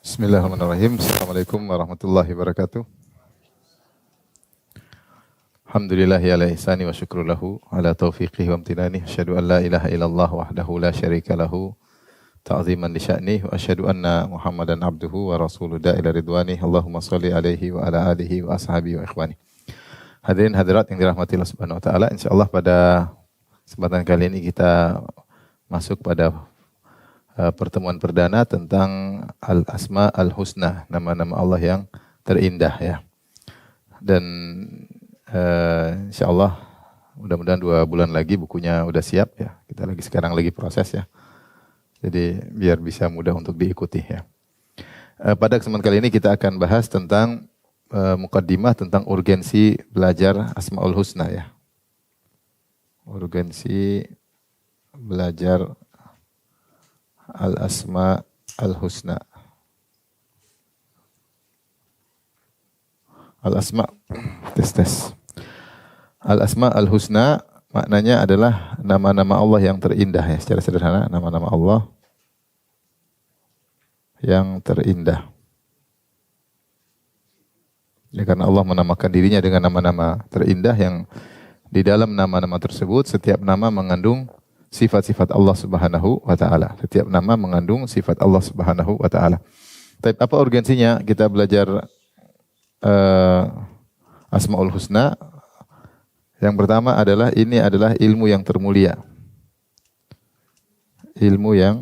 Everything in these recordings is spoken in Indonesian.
Bismillahirrahmanirrahim. Assalamualaikum warahmatullahi wabarakatuh. Alhamdulillahi ala ihsani wa syukru lahu ala taufiqihi wa amtinani. Asyhadu an la ilaha illallah wahdahu la syarika lahu ta'ziman li sya'nih wa asyhadu anna Muhammadan abduhu wa rasuluhu ila ridwani. Allahumma shalli alaihi wa ala alihi wa ashabihi wa ikhwani. Hadirin hadirat yang dirahmati Allah Subhanahu wa taala, insyaallah pada kesempatan kali ini kita masuk pada pertemuan perdana tentang Al-Asma Al-Husna, nama-nama Allah yang terindah ya. Dan insyaallah mudah-mudahan 2 bulan lagi bukunya udah siap ya. Kita sekarang lagi proses ya. Jadi biar bisa mudah untuk diikuti ya. Pada kesempatan kali ini kita akan bahas tentang mukaddimah tentang urgensi belajar Asmaul Husna ya. Urgensi belajar Al-Asma Al-Husna. Al-Asma tes. Al-Asma Al-Husna maknanya adalah nama-nama Allah yang terindah ya, secara sederhana nama-nama Allah yang terindah. Ya, karena Allah menamakan dirinya dengan nama-nama terindah yang di dalam nama-nama tersebut setiap nama mengandung sifat-sifat Allah Subhanahu wa taala. Setiap nama mengandung sifat Allah Subhanahu wa taala. Tapi apa urgensinya kita belajar Asmaul Husna? Yang pertama adalah ini adalah ilmu yang termulia. Ilmu yang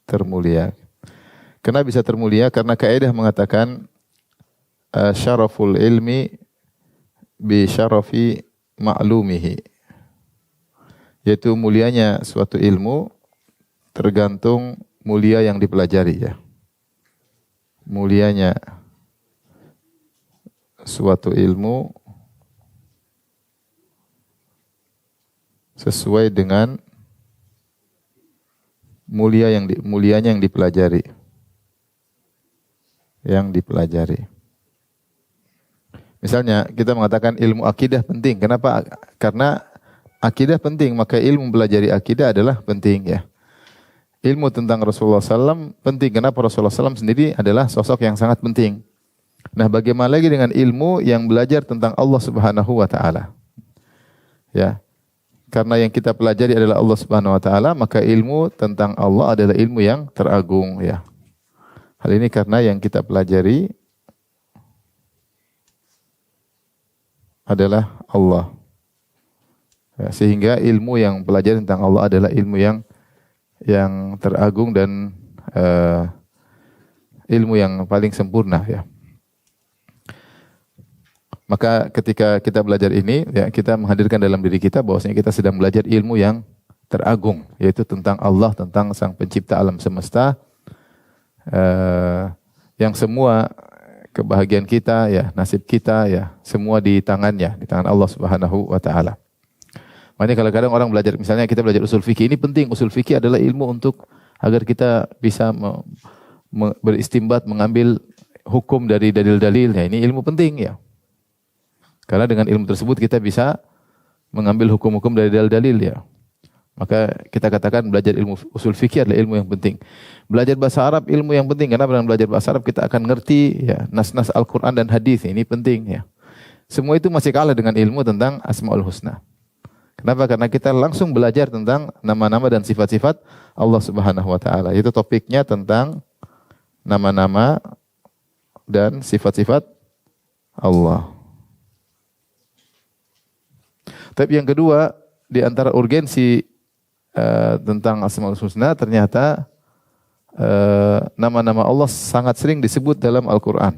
termulia. Kenapa bisa termulia? Karena kaidah mengatakan syaraful ilmi bi syarafi ma'lumihi. Yaitu mulianya suatu ilmu tergantung mulia yang dipelajari ya. Mulianya suatu ilmu sesuai dengan mulianya yang dipelajari. Yang dipelajari. Misalnya kita mengatakan ilmu akidah penting. Kenapa? Karena akidah penting, maka ilmu belajari akidah adalah penting ya. Ilmu tentang Rasulullah SAW penting. Kenapa? Rasulullah SAW sendiri adalah sosok yang sangat penting. Nah, bagaimana lagi dengan ilmu yang belajar tentang Allah Subhanahu wa taala? Ya. Karena yang kita pelajari adalah Allah Subhanahu wa taala, maka ilmu tentang Allah adalah ilmu yang teragung ya. Hal ini karena yang kita pelajari adalah Allah. Ya, sehingga ilmu yang pelajari tentang Allah adalah ilmu yang teragung dan ilmu yang paling sempurna ya. Maka ketika kita belajar ini ya, kita menghadirkan dalam diri kita bahwasanya kita sedang belajar ilmu yang teragung, yaitu tentang Allah, tentang Sang Pencipta alam semesta, yang semua kebahagiaan kita ya, nasib kita ya, semua di tangannya, di tangan Allah Subhanahu wa taala. Makanya kadang-kadang orang belajar, misalnya kita belajar usul fikih, ini penting. Usul fikih adalah ilmu untuk agar kita bisa beristimbat, mengambil hukum dari dalil-dalilnya. Ini ilmu penting ya. Karena dengan ilmu tersebut kita bisa mengambil hukum-hukum dari dalil-dalil ya. Maka kita katakan belajar ilmu usul fikih adalah ilmu yang penting. Belajar bahasa Arab ilmu yang penting. Karena dengan belajar bahasa Arab kita akan ngerti ya nas-nas Al-Quran dan hadis. Ini penting ya. Semua itu masih kalah dengan ilmu tentang Asmaul Husna. Kenapa? Karena kita langsung belajar tentang nama-nama dan sifat-sifat Allah Subhanahu wa taala. Itu topiknya tentang nama-nama dan sifat-sifat Allah. Tapi yang kedua, di antara urgensi tentang Asmaul Husna ternyata nama-nama Allah sangat sering disebut dalam Al-Qur'an.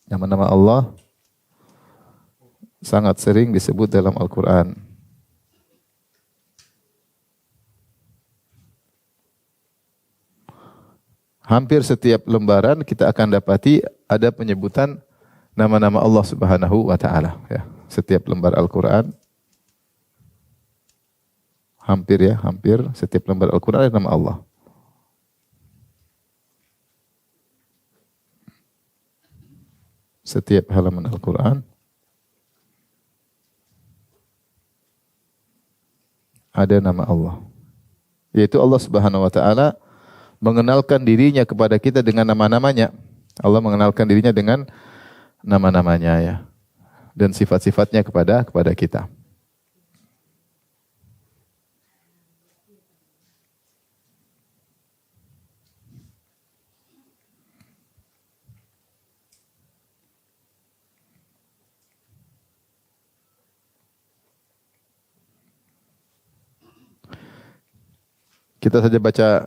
Nama-nama Allah sangat sering disebut dalam Al-Quran. Hampir setiap lembaran kita akan dapati ada penyebutan nama-nama Allah Subhanahu wa taala ya. Setiap lembar Al-Quran hampir setiap lembar Al-Quran ada nama Allah. Setiap halaman Al-Quran ada nama Allah. Yaitu Allah Subhanahu wa taala mengenalkan dirinya kepada kita dengan nama-namanya. Allah mengenalkan dirinya dengan nama-namanya ya. Dan sifat-sifatnya kepada kita. Kita saja baca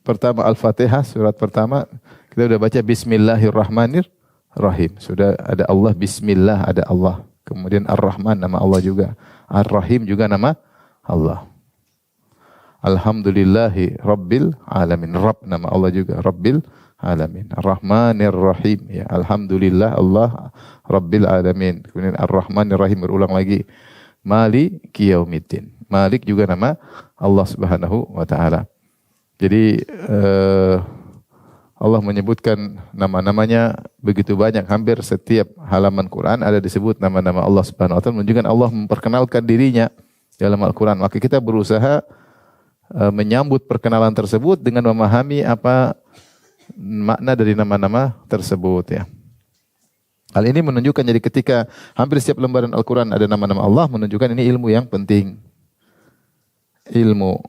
pertama Al-Fatihah, surat pertama. Kita sudah baca Bismillahirrahmanirrahim. Sudah ada Allah, Bismillah, ada Allah. Kemudian Ar-Rahman, nama Allah juga. Ar-Rahim juga nama Allah. Alhamdulillahi Rabbil Alamin. Rabb, nama Allah juga. Rabbil Alamin. Ar-Rahmanirrahim. Ya, Alhamdulillah Allah Rabbil Alamin. Kemudian Ar-Rahmanirrahim, berulang lagi. Maliki Yaumiddin. Malik juga nama Allah Subhanahu wa taala. Jadi Allah menyebutkan nama-namanya begitu banyak, hampir setiap halaman Quran ada disebut nama-nama Allah Subhanahu wa taala, menunjukkan Allah memperkenalkan dirinya dalam Al-Quran. Maka kita berusaha menyambut perkenalan tersebut dengan memahami apa makna dari nama-nama tersebut ya. Hal ini menunjukkan jadi ketika hampir setiap lembaran Al-Quran ada nama-nama Allah, menunjukkan ini ilmu yang penting. Ilmu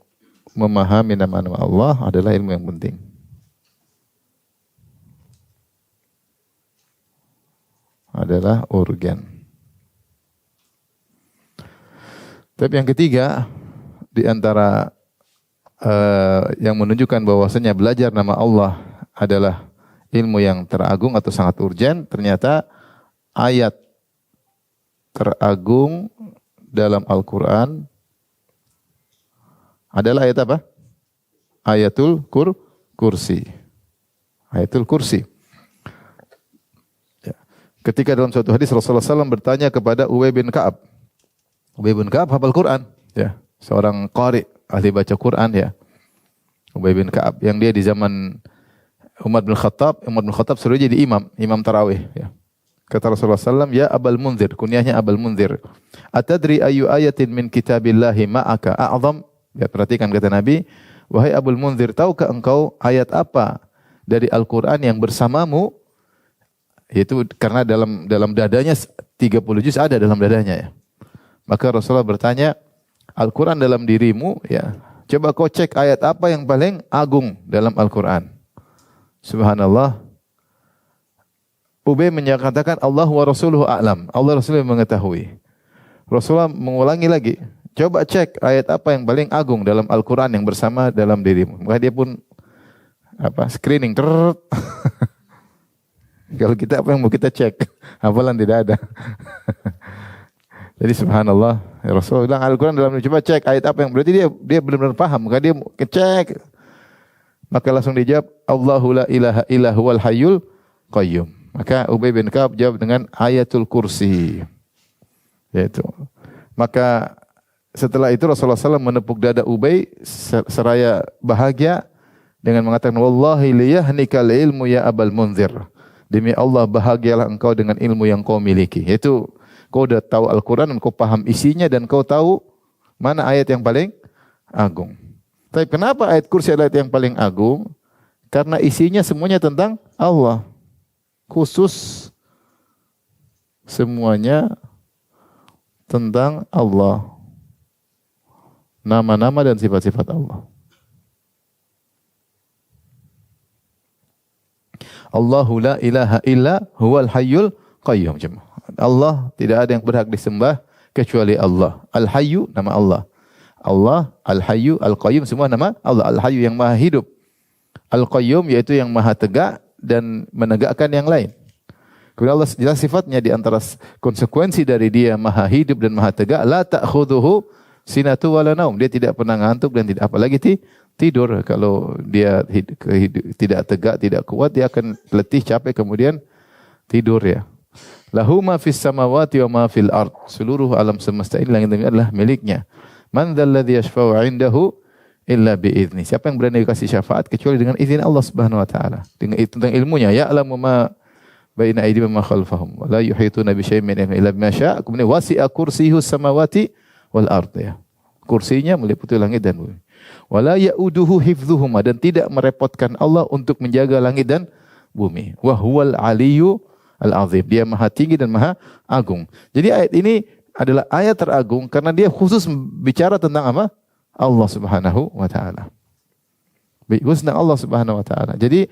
memahami nama-nama Allah adalah ilmu yang penting. Adalah urgen. Tapi yang ketiga, di antara yang menunjukkan bahwasanya belajar nama Allah adalah ilmu yang teragung atau sangat urgen, ternyata ayat teragung dalam Al-Quran adalah ayat apa? Ayatul Kursi. Ayatul Kursi. Ya. Ketika dalam suatu hadis Rasulullah SAW bertanya kepada Ubay bin Ka'ab. Ubay bin Ka'ab hafal Quran. Ya. Seorang qari, ahli baca Quran ya. Ubay bin Ka'ab. Yang dia di zaman Umar bin Khattab suruh jadi imam tarawih. Ya. Kata Rasulullah SAW, ya Abul Munzir, kunyahnya Abul Munzir. Atadri ayu ayatin min kitabillahi ma'aka a'zam? Ya, perhatikan kata Nabi, wahai Abul Munzir, tahukah engkau ayat apa dari Al-Quran yang bersamamu? Yaitu karena dalam dadanya 30 juz ada dalam dadanya ya. Maka Rasulullah bertanya, Al-Quran dalam dirimu, ya. Coba kau cek ayat apa yang paling agung dalam Al-Quran. Subhanallah. Ubay menyatakan Allah wa Rasuluhu a'lam. Allah Rasulullah mengetahui. Rasulullah mengulangi lagi. Coba cek ayat apa yang paling agung dalam Al-Quran yang bersama dalam dirimu. Maka dia pun screening. Kalau kita apa yang mau kita cek? Hafalan tidak ada. Jadi subhanallah. Ya Rasulullah bilang Al-Quran dalam dirimu. Coba cek ayat apa yang berarti dia benar-benar paham. Maka dia cek. Maka langsung dijawab Allahu la ilaha illa huwal hayyul qayyum. Maka Ubay bin Ka'ab jawab dengan ayatul kursi. Yaitu. Maka setelah itu Rasulullah SAW menepuk dada Ubay seraya bahagia dengan mengatakan wallahi liyahnikal ilmu ya Abul Munzir. Demi Allah bahagialah engkau dengan ilmu yang kau miliki. Yaitu kau sudah tahu Al-Quran dan kau paham isinya dan kau tahu mana ayat yang paling agung. Tapi kenapa ayat kursi adalah ayat yang paling agung? Karena isinya semuanya tentang Allah. Khusus semuanya tentang Allah. Nama-nama dan sifat-sifat Allah. Allahu la ilaha illa huwal hayyul qayyum. Allah tidak ada yang berhak disembah kecuali Allah. Al-Hayyu nama Allah. Allah, Al-Hayyu, Al-Qayyum semua nama Allah. Al-Hayyu yang maha hidup. Al-Qayyum yaitu yang maha tegak dan menegakkan yang lain. Kemudian Allah jelas sifatnya di antara konsekuensi dari dia maha hidup dan maha tegak, la ta'khudhuhu sinatu wala naum. Dia tidak pernah ngantuk dan tidak apalagi tidur. Kalau dia tidak tegak, tidak kuat, dia akan letih, capek kemudian tidur ya. Lahu ma fis samawati wa ma fil ard. Seluruh alam semesta ini langit dan bumi adalah miliknya. Man dzalladzi yashfa'u 'indahu illa bi'izni. Siapa yang berani kasih syafaat kecuali dengan izin Allah Subhanahu wa taala. Dengan tentang ilmunya, ya'lamu ma baina aydihim wa ma khalfahum wa la yuhituna bi syai'in min ilmihi illa bima syaa'. Kemudian wasi'a kursiyyuhu samawati wal ard ya. Kursinya meliputi langit dan bumi. Wala ya'uduhu hifdzuhuma, dan tidak merepotkan Allah untuk menjaga langit dan bumi. Wa huwal aliyyu al-azim. Dia maha tinggi dan maha agung. Jadi ayat ini adalah ayat teragung karena dia khusus bicara tentang apa? Allah Subhanahu wa taala. Khusus tentang Allah Subhanahu wa taala. Jadi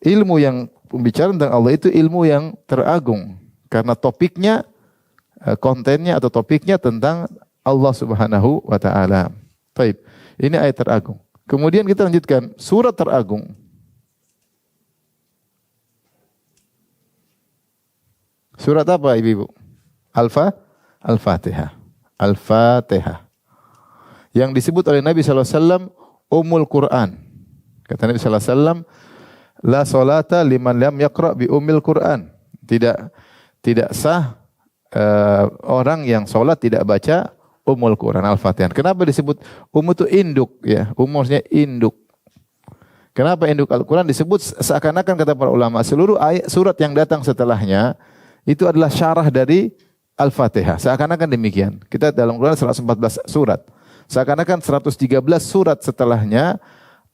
ilmu yang pembicaraan tentang Allah itu ilmu yang teragung karena topiknya, kontennya atau topiknya tentang Allah Subhanahu wa taala. Baik. Ini ayat teragung. Kemudian kita lanjutkan surat teragung. Surat apa Ibu? Al-Fatihah. Al-Fatihah. Yang disebut oleh Nabi sallallahu alaihi wasallam Ummul Quran. Kata Nabi sallallahu alaihi wasallam, la salata liman lam yaqra bi ummil Quran. Tidak sah orang yang salat tidak baca Ummul Quran, Al-Fatihah. Kenapa disebut itu induk ya? Maksudnya induk. Kenapa induk Al-Quran disebut seakan-akan kata para ulama seluruh ayat surat yang datang setelahnya itu adalah syarah dari Al-Fatihah. Seakan-akan demikian. Kita dalam Quran 114 surat. Seakan-akan 113 surat setelahnya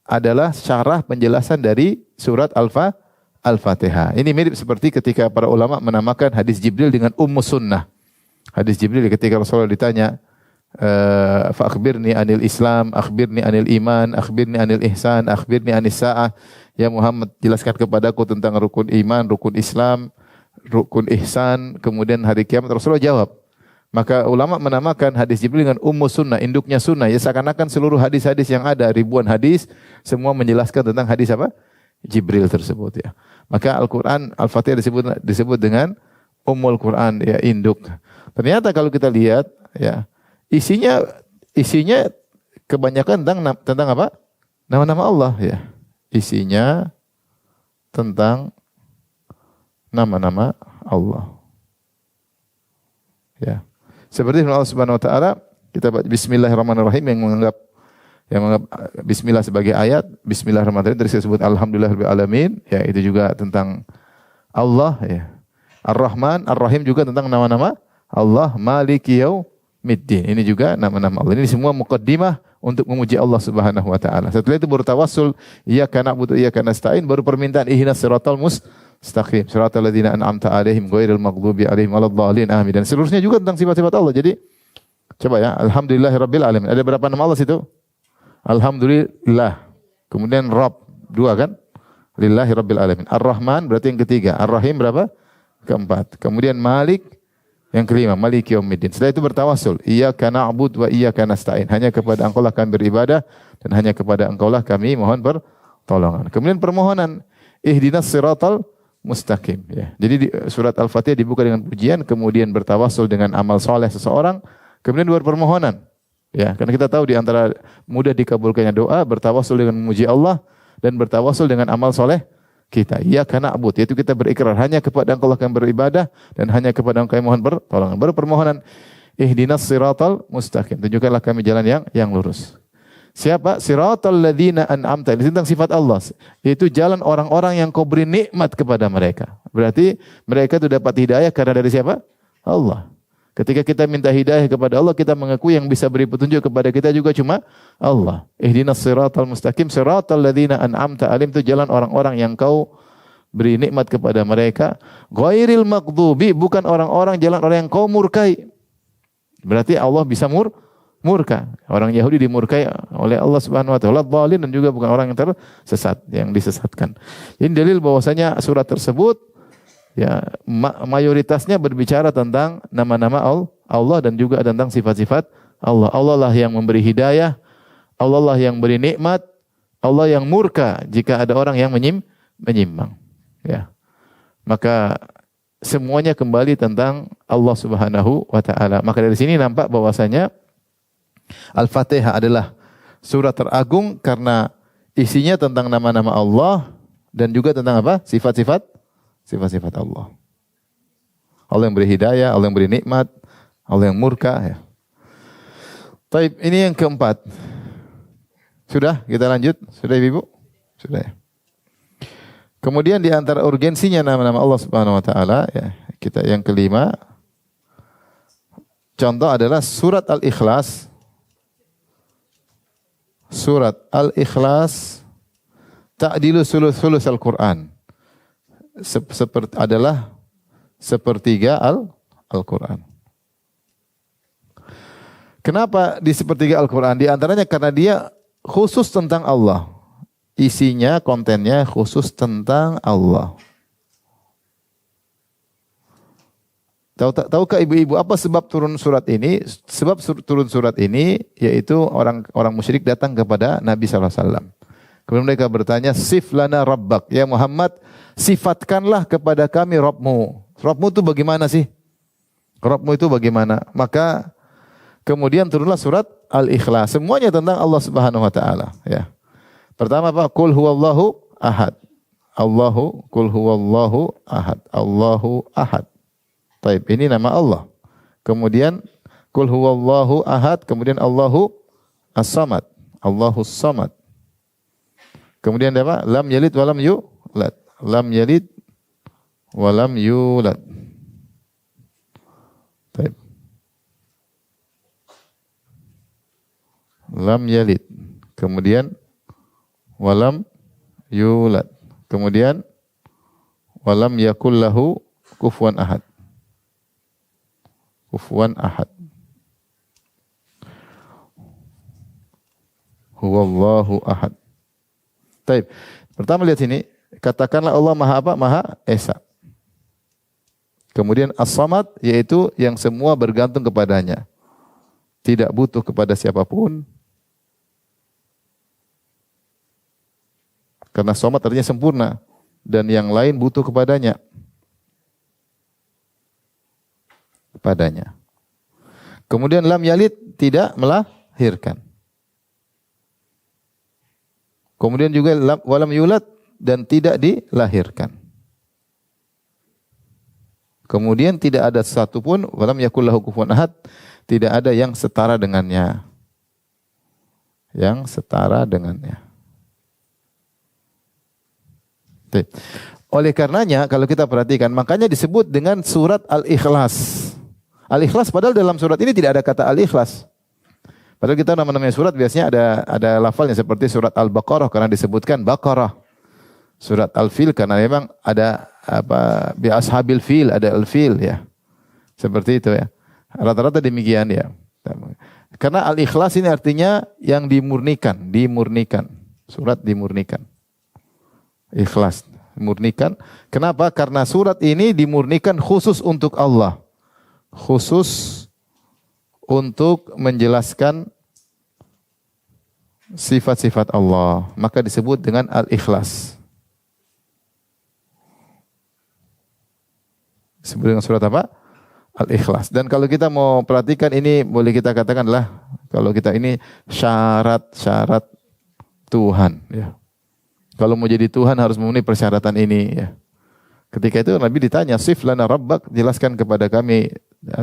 adalah syarah penjelasan dari surat Al-Fatihah. Ini mirip seperti ketika para ulama menamakan hadis Jibril dengan Ummus Sunnah. Hadis Jibril ketika Rasulullah ditanya, fa akhbirni anil Islam, akhbirni anil iman, akhbirni anil ihsan, akhbirni anis sa'ah. Ya Muhammad, jelaskan kepadaku tentang rukun iman, rukun Islam, rukun ihsan, kemudian hari kiamat. Rasulullah jawab. Maka ulama menamakan hadis Jibril dengan Ummus Sunnah, induknya sunnah. Ya seakan-akan seluruh hadis-hadis yang ada, ribuan hadis, semua menjelaskan tentang hadis apa? Jibril tersebut ya. Maka Al-Quran, Al-Fatihah disebut dengan Ummul Quran, ya induk. Ternyata kalau kita lihat ya, isinya kebanyakan tentang apa? Nama-nama Allah ya. Isinya tentang nama-nama Allah. Ya. Seperti Allah Subhanahu wa taala, kita baca bismillahirrahmanirrahim yang menganggap bismillah sebagai ayat, bismillahirrahmanirrahim terus disebut alhamdulillahirabbil alamin, ya itu juga tentang Allah ya. Ar-Rahman, Ar-Rahim juga tentang nama-nama Allah, Maliki Yaumiddin. Ini juga nama-nama Allah. Ini semua muqaddimah untuk memuji Allah Subhanahu wa taala. Setelah itu baru tawassul, iyyaka na'budu wa iyyaka nasta'in, baru permintaan ihdinas siratal mustaqim, siratal ladzina an'amta 'alaihim ghairil maghdubi 'alaihim waladdallin, amin. Dan seterusnya juga tentang sifat-sifat Allah. Jadi coba ya, alhamdulillahirabbil alamin. Ada berapa nama Allah situ? Alhamdulillah. Kemudian Rabb, dua kan? Lillahirabbil alamin. Ar-Rahman berarti yang ketiga. Ar-Rahim berapa? Keempat. Kemudian Malik yang kelima, Maliki Yaumiddin. Setelah itu bertawassul, iyyaka na'budu wa iyyaka nasta'in. Hanya kepada Engkau lah kami beribadah dan hanya kepada Engkau lah kami mohon pertolongan. Kemudian permohonan, ihdinas siratal mustaqim ya. Jadi surat Al-Fatihah dibuka dengan pujian, kemudian bertawassul dengan amal soleh seseorang, kemudian permohonan. Ya, karena kita tahu di antara mudah dikabulkannya doa, bertawassul dengan memuji Allah dan bertawassul dengan amal soleh kita. Iyyaka na'budu, yaitu kita berikrar hanya kepada Engkau lah kami beribadah dan hanya kepada Engkau mohon pertolongan. Baru permohonan, ihdinas siratal mustaqim, tunjukkanlah kami jalan yang lurus. Siapa? Siratal ladzina an'amta. Ini tentang sifat Allah. Yaitu jalan orang-orang yang Kau beri nikmat kepada mereka. Berarti mereka itu dapat hidayah karena dari siapa? Allah. Ketika kita minta hidayah kepada Allah, kita mengakui yang bisa beri petunjuk kepada kita juga cuma Allah. Ihdinas siratal mustaqim, siratal ladzina an'amta 'alaihim, itu jalan orang-orang yang Kau beri nikmat kepada mereka. Ghairil maghdubi, bukan orang-orang jalan orang yang Kau murkai. Berarti Allah bisa murka. Orang Yahudi dimurkai oleh Allah Subhanahu wa taala, dhalin, dan juga bukan orang yang tersesat, yang disesatkan. Ini dalil bahwasanya surat tersebut ya mayoritasnya berbicara tentang nama-nama Allah dan juga tentang sifat-sifat Allah. Allah lah yang memberi hidayah, Allah lah yang beri nikmat, Allah yang murka jika ada orang yang menyimpang. Ya. Maka semuanya kembali tentang Allah Subhanahu wa taala. Maka dari sini nampak bahwasanya Al-Fatihah adalah surat teragung karena isinya tentang nama-nama Allah dan juga tentang apa? Sifat-sifat Allah. Allah yang beri hidayah, Allah yang beri nikmat, Allah yang murka ya. Baik, ini yang keempat. Sudah, kita lanjut. Sudah Ibu? Sudah ya. Kemudian di antara urgensinya nama-nama Allah Subhanahu wa taala ya, kita yang kelima. Contoh adalah surat Al-Ikhlas. surat Al-Ikhlas ta'dilu sulus Al-Quran. Adalah sepertiga Al-Quran. Kenapa di sepertiga Al-Quran? Di antaranya karena dia khusus tentang Allah. Isinya, kontennya khusus tentang Allah. Tahukah ibu-ibu apa sebab turun surat ini? Sebab turun surat ini yaitu orang musyrik datang kepada Nabi SAW. Kemudian mereka bertanya, sif lana rabbak. Ya Muhammad, sifatkanlah kepada kami Rabbmu. Rabbmu itu bagaimana sih? Rabbmu itu bagaimana? Maka kemudian turunlah surat Al-Ikhlas. Semuanya tentang Allah Subhanahu wa taala, ya. Pertama apa? Qul huwallahu ahad. Qul huwallahu ahad. Allahu ahad. Taib, ini nama Allah. Kemudian Qul huwallahu ahad, kemudian Allahu as-samad. Allahus samad. Kemudian apa? Lam yalid wa lam yulad. Lam yalid wa lam yulad. Taib. Lam yalid. Kemudian walam yulad. Kemudian walam yakul lahu kufuwan ahad. Kufuwan ahad. Huwallahu ahad. Baik. Pertama lihat sini, katakanlah Allah Maha apa? Maha Esa. Kemudian As-Samad yaitu yang semua bergantung kepadanya. Tidak butuh kepada siapapun. Karena Samad artinya sempurna dan yang lain butuh kepadanya. Kemudian lam yalid, tidak melahirkan. Kemudian juga walam yulad, dan tidak dilahirkan. Kemudian tidak ada satu pun walam yakul lahu kufuwan ahad, tidak ada yang setara dengannya. Yang setara dengannya. Oleh karenanya kalau kita perhatikan, makanya disebut dengan surat Al-Ikhlas. Al-Ikhlas padahal dalam surat ini tidak ada kata Al-Ikhlas. Padahal kita nama-namanya surat biasanya ada lafalnya seperti surat Al-Baqarah karena disebutkan Baqarah. Surat Al-Fil karena memang ada apa bi ashabil fil, ada al-fil ya. Seperti itu ya. Rata-rata demikian ya. Karena Al-Ikhlas ini artinya yang dimurnikan. Surat dimurnikan. Ikhlas, murnikan. Kenapa? Karena surat ini dimurnikan khusus untuk Allah. Khusus untuk menjelaskan sifat-sifat Allah. Maka disebut dengan Al-Ikhlas. Disebut dengan surat apa? Al-Ikhlas. Dan kalau kita mau perhatikan ini boleh kita katakanlah kalau kita ini syarat-syarat Tuhan ya. Kalau mau jadi Tuhan harus memenuhi persyaratan ini ya. Ketika itu Nabi ditanya, "Sif lana rabbak," jelaskan kepada kami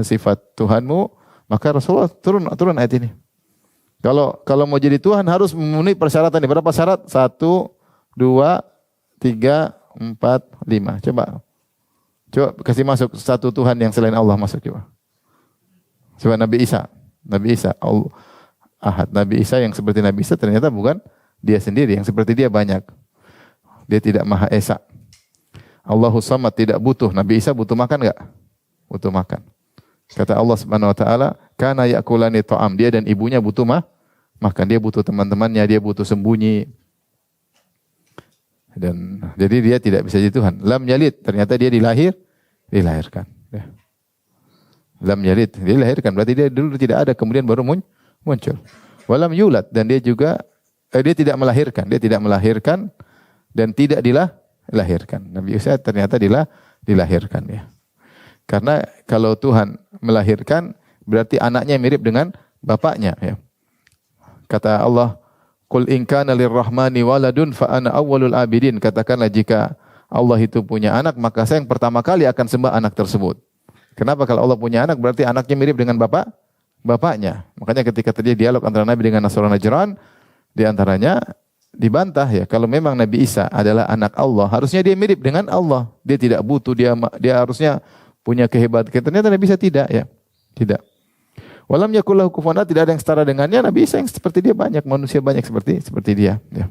sifat Tuhanmu, maka Rasulullah turun ayat ini. Kalau mau jadi Tuhan harus memenuhi persyaratan ini. Berapa syarat? 1, 2, 3, 4, 5. Coba kasih masuk satu Tuhan yang selain Allah masuk coba. Coba Nabi Isa Allah Ahad. Nabi Isa yang seperti Nabi Isa ternyata bukan dia sendiri, yang seperti dia banyak. Dia tidak Maha Esa. Allahus Samad tidak butuh. Nabi Isa butuh makan enggak? Butuh makan. Kata Allah Subhanahu wa taala, "Kana yakulani ta'am." Dia dan ibunya butuh makan. Dia butuh teman-temannya, dia butuh sembunyi. Dan jadi dia tidak bisa jadi Tuhan. Lam yalid, ternyata dia dilahirkan. Ya. Lam yalid, dia dilahirkan. Berarti dia dulu tidak ada, kemudian baru muncul. Walam yulad, dan dia juga dia tidak melahirkan dan tidak dilahirkan. Nabi Isa ternyata dilahirkan ya. Karena kalau Tuhan melahirkan berarti anaknya mirip dengan bapaknya ya. Kata Allah, "Qul in kana lirrahmani waladun fa ana awwalul abidin." Katakanlah jika Allah itu punya anak, maka saya yang pertama kali akan sembah anak tersebut. Kenapa? Kalau Allah punya anak berarti anaknya mirip dengan bapaknya. Makanya ketika terjadi dialog antara Nabi dengan Nasrani Najran, di antaranya dibantah ya, kalau memang Nabi Isa adalah anak Allah, harusnya dia mirip dengan Allah. Dia tidak butuh, dia harusnya punya kehebatan. Ternyata Nabi Isa tidak ya. Tidak. Walam yakul lahu kufuwan ahad, tidak ada yang setara dengannya. Nabi Isa yang seperti dia banyak, manusia banyak seperti dia. Ya.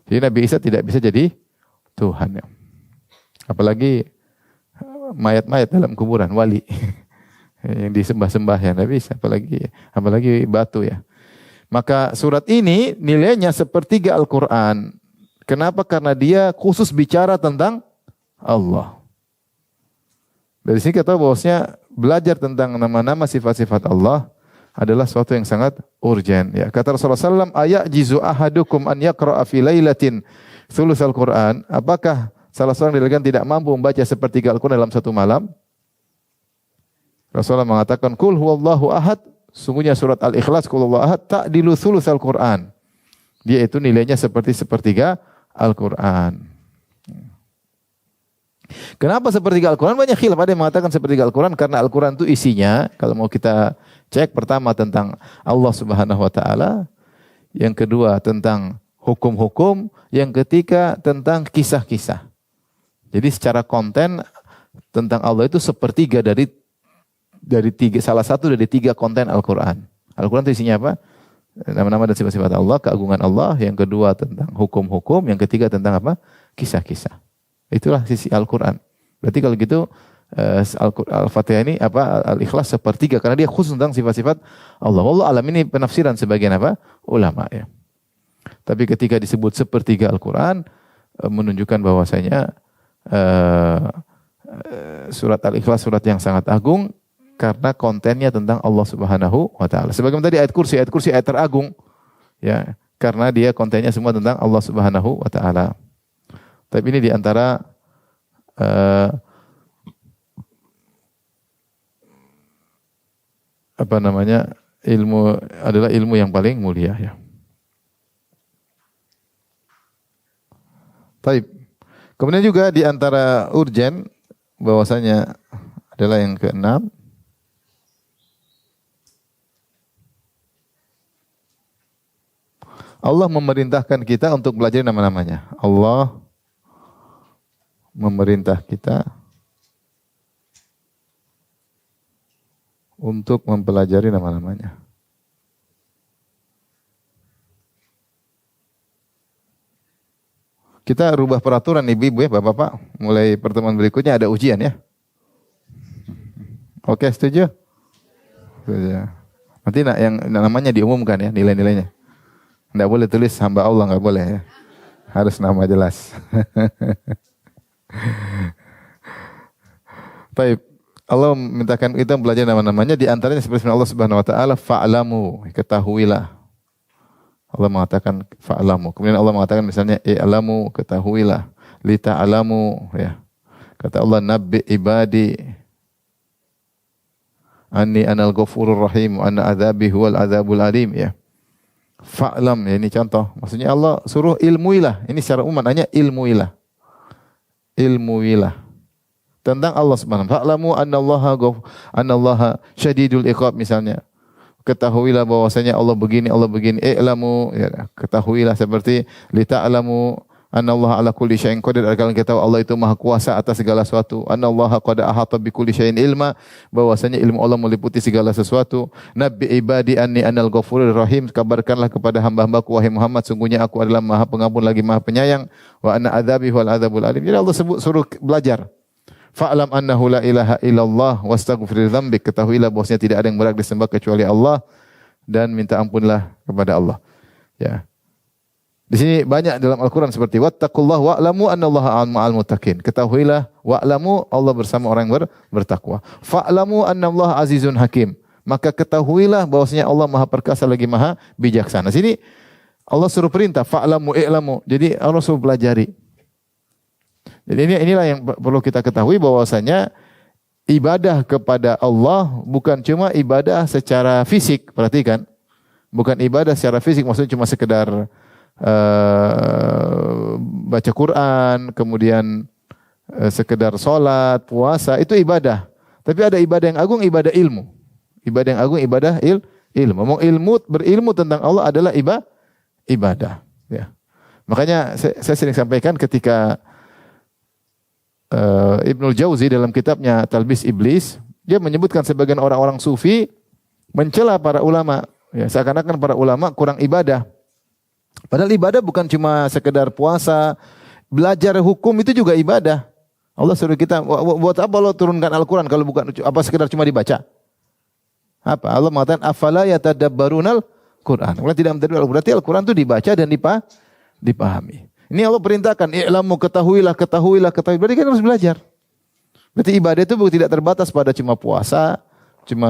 Jadi Nabi Isa tidak bisa jadi Tuhan. Ya. Apalagi mayat-mayat dalam kuburan, wali yang disembah-sembah ya Nabi Isa, apalagi batu ya. Maka surat ini nilainya sepertiga Al-Quran. Kenapa? Karena dia khusus bicara tentang Allah. Dari sini kita tahu bahwasanya belajar tentang nama-nama sifat-sifat Allah adalah suatu yang sangat urgen. Ya, kata Rasulullah SAW, ayajizu ahadukum an yaqra'a fi lailatin thulutsal Quran. Apakah salah seorang dari kalian tidak mampu membaca sepertiga Al-Quran dalam satu malam? Rasulullah mengatakan, Qul huwallahu ahad. Sungguhnya surat Al-Ikhlas, Qul huwallahu ahad, ta'dilu thulutsal Quran. Dia itu nilainya seperti sepertiga Al-Quran. Kenapa sepertiga Al-Quran? Banyak khilaf. Ada yang mengatakan sepertiga Al-Quran karena Al-Quran itu isinya, kalau mau kita cek, pertama tentang Allah Subhanahu wa taala, yang kedua tentang hukum-hukum, yang ketiga tentang kisah-kisah. Jadi secara konten tentang Allah itu sepertiga dari salah satu dari tiga konten Al-Quran. Al-Quran itu isinya apa? Nama-nama dan sifat-sifat Allah, keagungan Allah, yang kedua tentang hukum-hukum, yang ketiga tentang apa? Kisah-kisah. Itulah sisi Al-Quran. Berarti kalau gitu Al-Fatihah ini Al-Ikhlas sepertiga karena dia khusus tentang sifat-sifat Allah. Wallahu alam, ini penafsiran sebagian ulama ya. Tapi ketika disebut sepertiga Al-Quran menunjukkan bahwasanya surat Al-Ikhlas surat yang sangat agung karena kontennya tentang Allah Subhanahu wa taala. Sebagaimana tadi ayat kursi ayat teragung ya, karena dia kontennya semua tentang Allah Subhanahu wa taala. Tapi ini di antara ilmu yang paling mulia ya. Baik. Kemudian juga di antara urgen bahwasanya adalah yang keenam, Allah memerintahkan kita untuk belajar nama-namanya. Allah memerintah kita untuk mempelajari nama-namanya. Kita rubah peraturan ibu-ibu ya, bapak-bapak. Mulai pertemuan berikutnya ada ujian ya. Oke, setuju? Setuju. Nanti yang namanya diumumkan ya, nilai-nilainya. Tidak boleh tulis hamba Allah, nggak boleh ya. Harus nama jelas. Baik, Allah memintakan kita belajar nama-namanya, di antaranya seperti Allah Subhanahu wa taala, fa'lamu, ketahuilah. Allah mengatakan fa'lamu. Kemudian Allah mengatakan misalnya i'lamu, ketahuilah, li ta'lamu ya. Kata Allah, nabbi ibadi anni anal ghafurur rahim wa anna adzabi huwal adzabul alim ya. Fa'lam ya, ini contoh. Maksudnya Allah suruh ilmuilah. Ini secara umum hanya ilmuilah. Ilmuilah tentang Allah Subhanahu wa taala. Fa'lamu annallaha syadidul iqab misalnya. Ketahuilah bahwasanya Allah begini. I'lamu ya, ketahuilah seperti li ta'lamu annallaha ala kulli syai'in qadir. Kalian ketahui Allah itu maha kuasa atas segala sesuatu. Annallaha qad ahata bi kulli syai'in ilma, bahwasanya ilmu Allah meliputi segala sesuatu. Nabbi ibadi anni anal ghafurur rahim, kabarkanlah kepada hamba-hambaku wahai Muhammad, sungguhnya aku adalah maha pengampun lagi maha penyayang. Wa anna adzabi wal adzabul alim. Jadi Allah suruh belajar. Fa'lam annahu la ilaha illallah wastaghfir dzambik, ketahuilah bahwasanya tidak ada yang berhak disembah kecuali Allah dan minta ampunlah kepada Allah. Ya. Di sini banyak dalam Al-Quran seperti wattaqullaha wa'lamu annallaha ma'al muttaqin. Ketahuilah wa'lamu, Allah bersama orang yang bertakwa. Fa'lamu annallaha azizun hakim. Maka ketahuilah bahwasanya Allah Maha perkasa lagi Maha bijaksana. Sini Allah suruh perintah fa'lamu i'lamu. Jadi Allah suruh pelajari. Jadi inilah yang perlu kita ketahui, bahwasanya ibadah kepada Allah bukan cuma ibadah secara fisik. Perhatikan. Bukan ibadah secara fisik, maksudnya cuma sekedar baca Quran, kemudian sekedar sholat, puasa, itu ibadah. Tapi ada ibadah yang agung, ibadah ilmu. Ibadah yang agung, ibadah ilmu. Berilmu tentang Allah adalah ibadah. Ya. Makanya saya sering sampaikan ketika Ibnul Jauzi dalam kitabnya Talbis Iblis, dia menyebutkan sebagian orang-orang sufi mencela para ulama. Ya, seakan-akan para ulama kurang ibadah. Padahal ibadah bukan cuma sekedar puasa, belajar hukum itu juga ibadah. Allah suruh kita, buat apa Allah turunkan Al-Quran kalau bukan apa sekedar cuma dibaca? Apa? Allah mengatakan afala yatadabbarunal Quran. Kalau tidak mentadabbar, berarti Al-Quran itu dibaca dan dipahami. Ini Allah perintahkan, i'lamu ketahuilah. Berarti kan harus belajar. Berarti ibadah itu tidak terbatas pada cuma puasa, cuma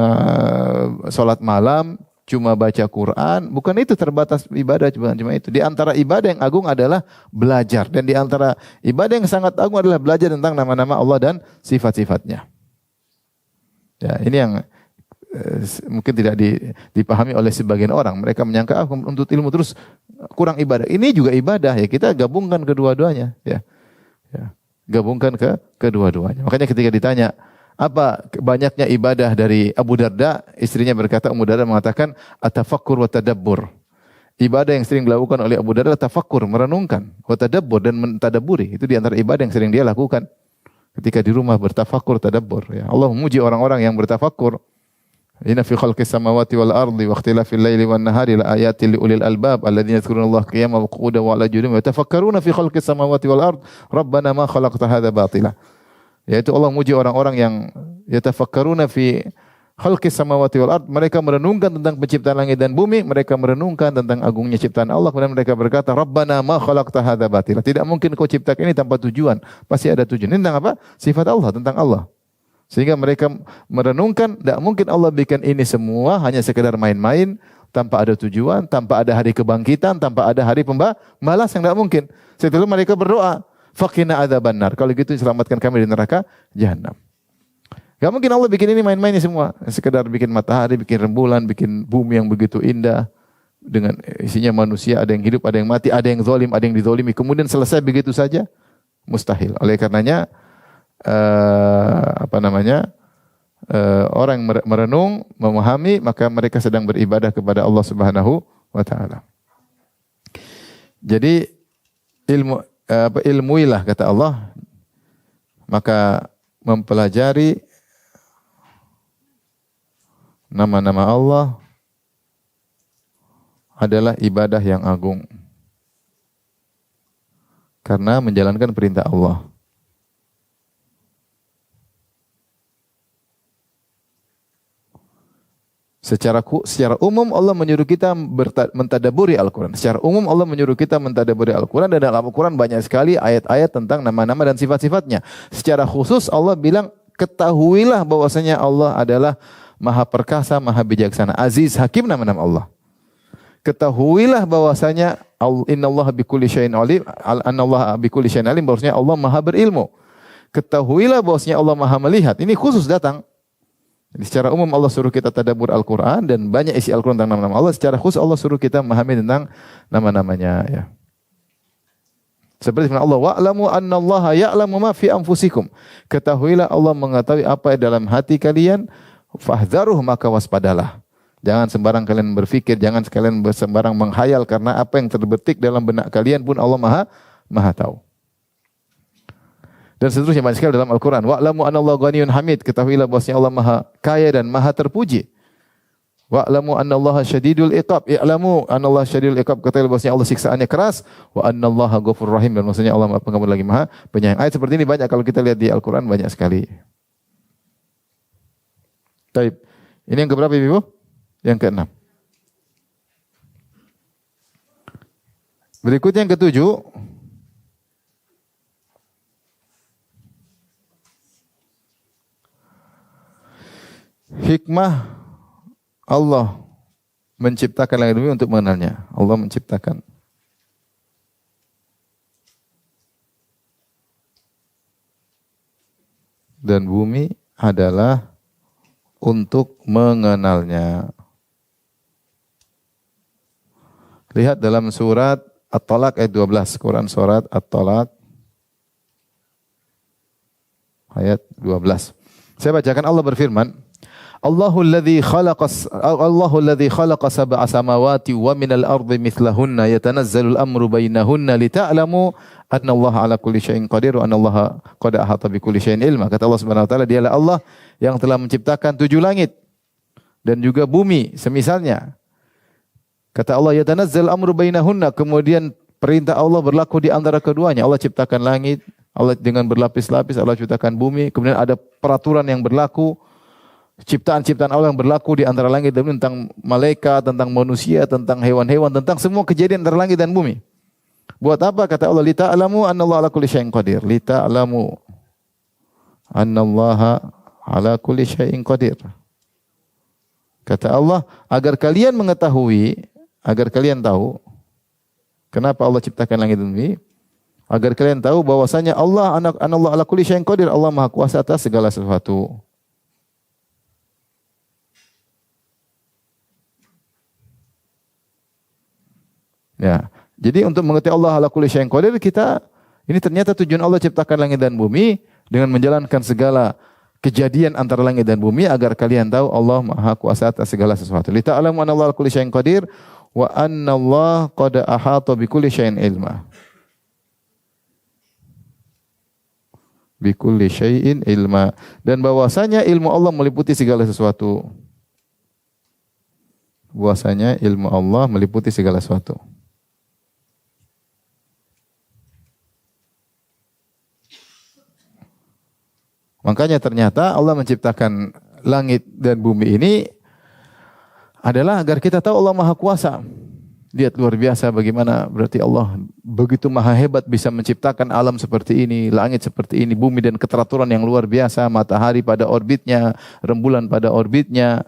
salat malam, cuma baca Quran. Bukan itu terbatas ibadah, cuma itu. Di antara ibadah yang agung adalah belajar. Dan di antara ibadah yang sangat agung adalah belajar tentang nama-nama Allah dan sifat-sifatnya. Ya, ini yang mungkin tidak dipahami oleh sebagian orang. Mereka menyangka untuk ilmu terus kurang ibadah. Ini juga ibadah ya. Kita gabungkan kedua-duanya. Ya, gabungkan kedua-duanya. Makanya ketika ditanya apa banyaknya ibadah dari Abu Darda, istrinya berkata, Abu Darda mengatakan atafakkur wa tadabbur. Ibadah yang sering dilakukan oleh Abu Darda tafakkur, merenungkan, wa tadabbur dan mentadaburi. Itu di antara ibadah yang sering dia lakukan. Ketika di rumah bertafakkur, tadabbur. Ya, Allah memuji orang-orang yang bertafakkur. Inna fi khalqis samawati wal ardi wa ikhtilafil laili wan nahari la ayatin li ulil albab alladziina yadhkurunallaha qiyaman wa qu'udan wa 'ala junubihim wa yatafakkaruna fi khalqis samawati wal ardi rabbana ma khalaqta hadza batila. Yaitu Allah memuji orang-orang yang yatafakkaruna fi khalqis samawati wal ard, mereka merenungkan tentang penciptaan langit dan bumi, mereka merenungkan tentang agungnya ciptaan Allah, kemudian mereka berkata rabbana ma khalaqta hadza batila. Tidak mungkin kau ciptakan ini tanpa tujuan, pasti ada tujuan. Ini tentang apa? Sifat Allah, tentang Allah. Sehingga mereka merenungkan, tidak mungkin Allah bikin ini semua hanya sekedar main-main, tanpa ada tujuan, tanpa ada hari kebangkitan, tanpa ada hari pembalasan, tidak mungkin. Setelah mereka berdoa, faqina adzabannar. Kalau gitu selamatkan kami di neraka jahanam. Gak mungkin Allah bikin ini main-main ini semua. Sekedar bikin matahari, bikin rembulan, bikin bumi yang begitu indah. Dengan isinya manusia, ada yang hidup, ada yang mati, ada yang zalim, ada yang dizalimi. Kemudian selesai begitu saja? Mustahil. Oleh karenanya, orang yang merenung, memahami, maka mereka sedang beribadah kepada Allah Subhanahu wa taala. Jadi ilmuilah kata Allah, maka mempelajari nama-nama Allah adalah ibadah yang agung. Karena menjalankan perintah Allah. Secara umum Allah menyuruh kita mentadaburi Al-Quran. Secara umum Allah menyuruh kita mentadaburi Al-Quran, dan dalam Al-Quran banyak sekali ayat-ayat tentang nama-nama dan sifat-sifatnya. Secara khusus Allah bilang, ketahuilah bahwasanya Allah adalah Maha Perkasa, Maha Bijaksana, Aziz, Hakim, nama-nama Allah. Ketahuilah bahwasanya innallaha bikulli syai'in alim, anallaha bikulli syai'in alim, bahwasanya Allah Maha berilmu. Ketahuilah bahwasanya Allah Maha melihat. Ini khusus datang. Jadi secara umum Allah suruh kita tadabbur Al-Quran dan banyak isi Al-Quran tentang nama-nama Allah. Secara khusus Allah suruh kita memahami tentang nama-namanya. Ya. Seperti firman Allah, wa'lamu annallaha ya'lamu ma fi anfusikum. Ketahuilah Allah mengetahui apa dalam hati kalian, fahdharuh, maka waspadalah. Jangan sembarang kalian berfikir, jangan sekalian sembarang menghayal, karena apa yang terbetik dalam benak kalian pun Allah Maha tahu. Dan seterusnya banyak sekali dalam Al-Quran. Wa'lamu anallahu ghaniyun hamid. Ketahuilah bahwasanya Allah Maha kaya dan Maha terpuji. Wa'lamu annallaha syadidul iqab. I'lamu annallaha syadidul iqab. Ketahuilah bahwasanya Allah siksaannya keras. Wa annallaha ghafurur rahim. Dan maksudnya Allah Maha Pengampun lagi Maha Penyayang. Ayat seperti ini banyak kalau kita lihat di Al-Quran, banyak sekali. Baik. Ini yang keberapa Ibu? Yang ke-6. Berikutnya yang ke-7. Hikmah Allah menciptakan langit bumi untuk mengenalnya. Allah menciptakan. Dan bumi adalah untuk mengenalnya. Lihat dalam surat At-Talaq ayat 12. Quran surat At-Talaq ayat 12. Saya bacakan, Allah berfirman, Allahu alladhi khalaqa sab'a samawati wa minal ardi mithlahunna yatanazzalul amru bainahunna lita'lamu anna Allah ala kulli syai'in qadir wa anna Allah qad ahata bi kulli syai'in ilma. Kata Allah Subhanahu wa taala, dialah Allah yang telah menciptakan 7 langit. dan juga bumi semisalnya. Kata Allah, yatanazzal amru bainahunna, kemudian perintah Allah berlaku di antara keduanya. Allah ciptakan langit, Allah dengan berlapis-lapis, Allah ciptakan bumi, kemudian ada peraturan yang berlaku, ciptaan-ciptaan Allah yang berlaku di antara langit dan bumi, tentang malaikat, tentang manusia, tentang hewan-hewan, tentang semua kejadian antara langit dan bumi. Buat apa? Kata Allah, lita'lamu annallaha ala kulli syai'in qadir. Lita'lamu annallaha ala kulli syai'in qadir. Kata Allah, agar kalian mengetahui, agar kalian tahu kenapa Allah ciptakan langit dan bumi, agar kalian tahu bahwasanya Allah ala kulli syai'in qadir, Allah Maha Kuasa atas segala sesuatu. Ya, jadi untuk mengetahui Allah ala kulli syai'in qadir, kita ini ternyata tujuan Allah ciptakan langit dan bumi dengan menjalankan segala kejadian antara langit dan bumi agar kalian tahu Allah Maha Kuasa atas segala sesuatu. Li ta'lamu anna Allah ala kulli syai'in qadir wa anna Allah qad ahata bi kulli syai'in ilma. Bi kulli syai'in ilma, dan bahwasanya ilmu Allah meliputi segala sesuatu. Bahwasanya ilmu Allah meliputi segala sesuatu. Makanya ternyata Allah menciptakan langit dan bumi ini adalah agar kita tahu Allah Maha Kuasa. Lihat luar biasa bagaimana berarti Allah begitu maha hebat bisa menciptakan alam seperti ini, langit seperti ini, bumi dan keteraturan yang luar biasa, matahari pada orbitnya, rembulan pada orbitnya,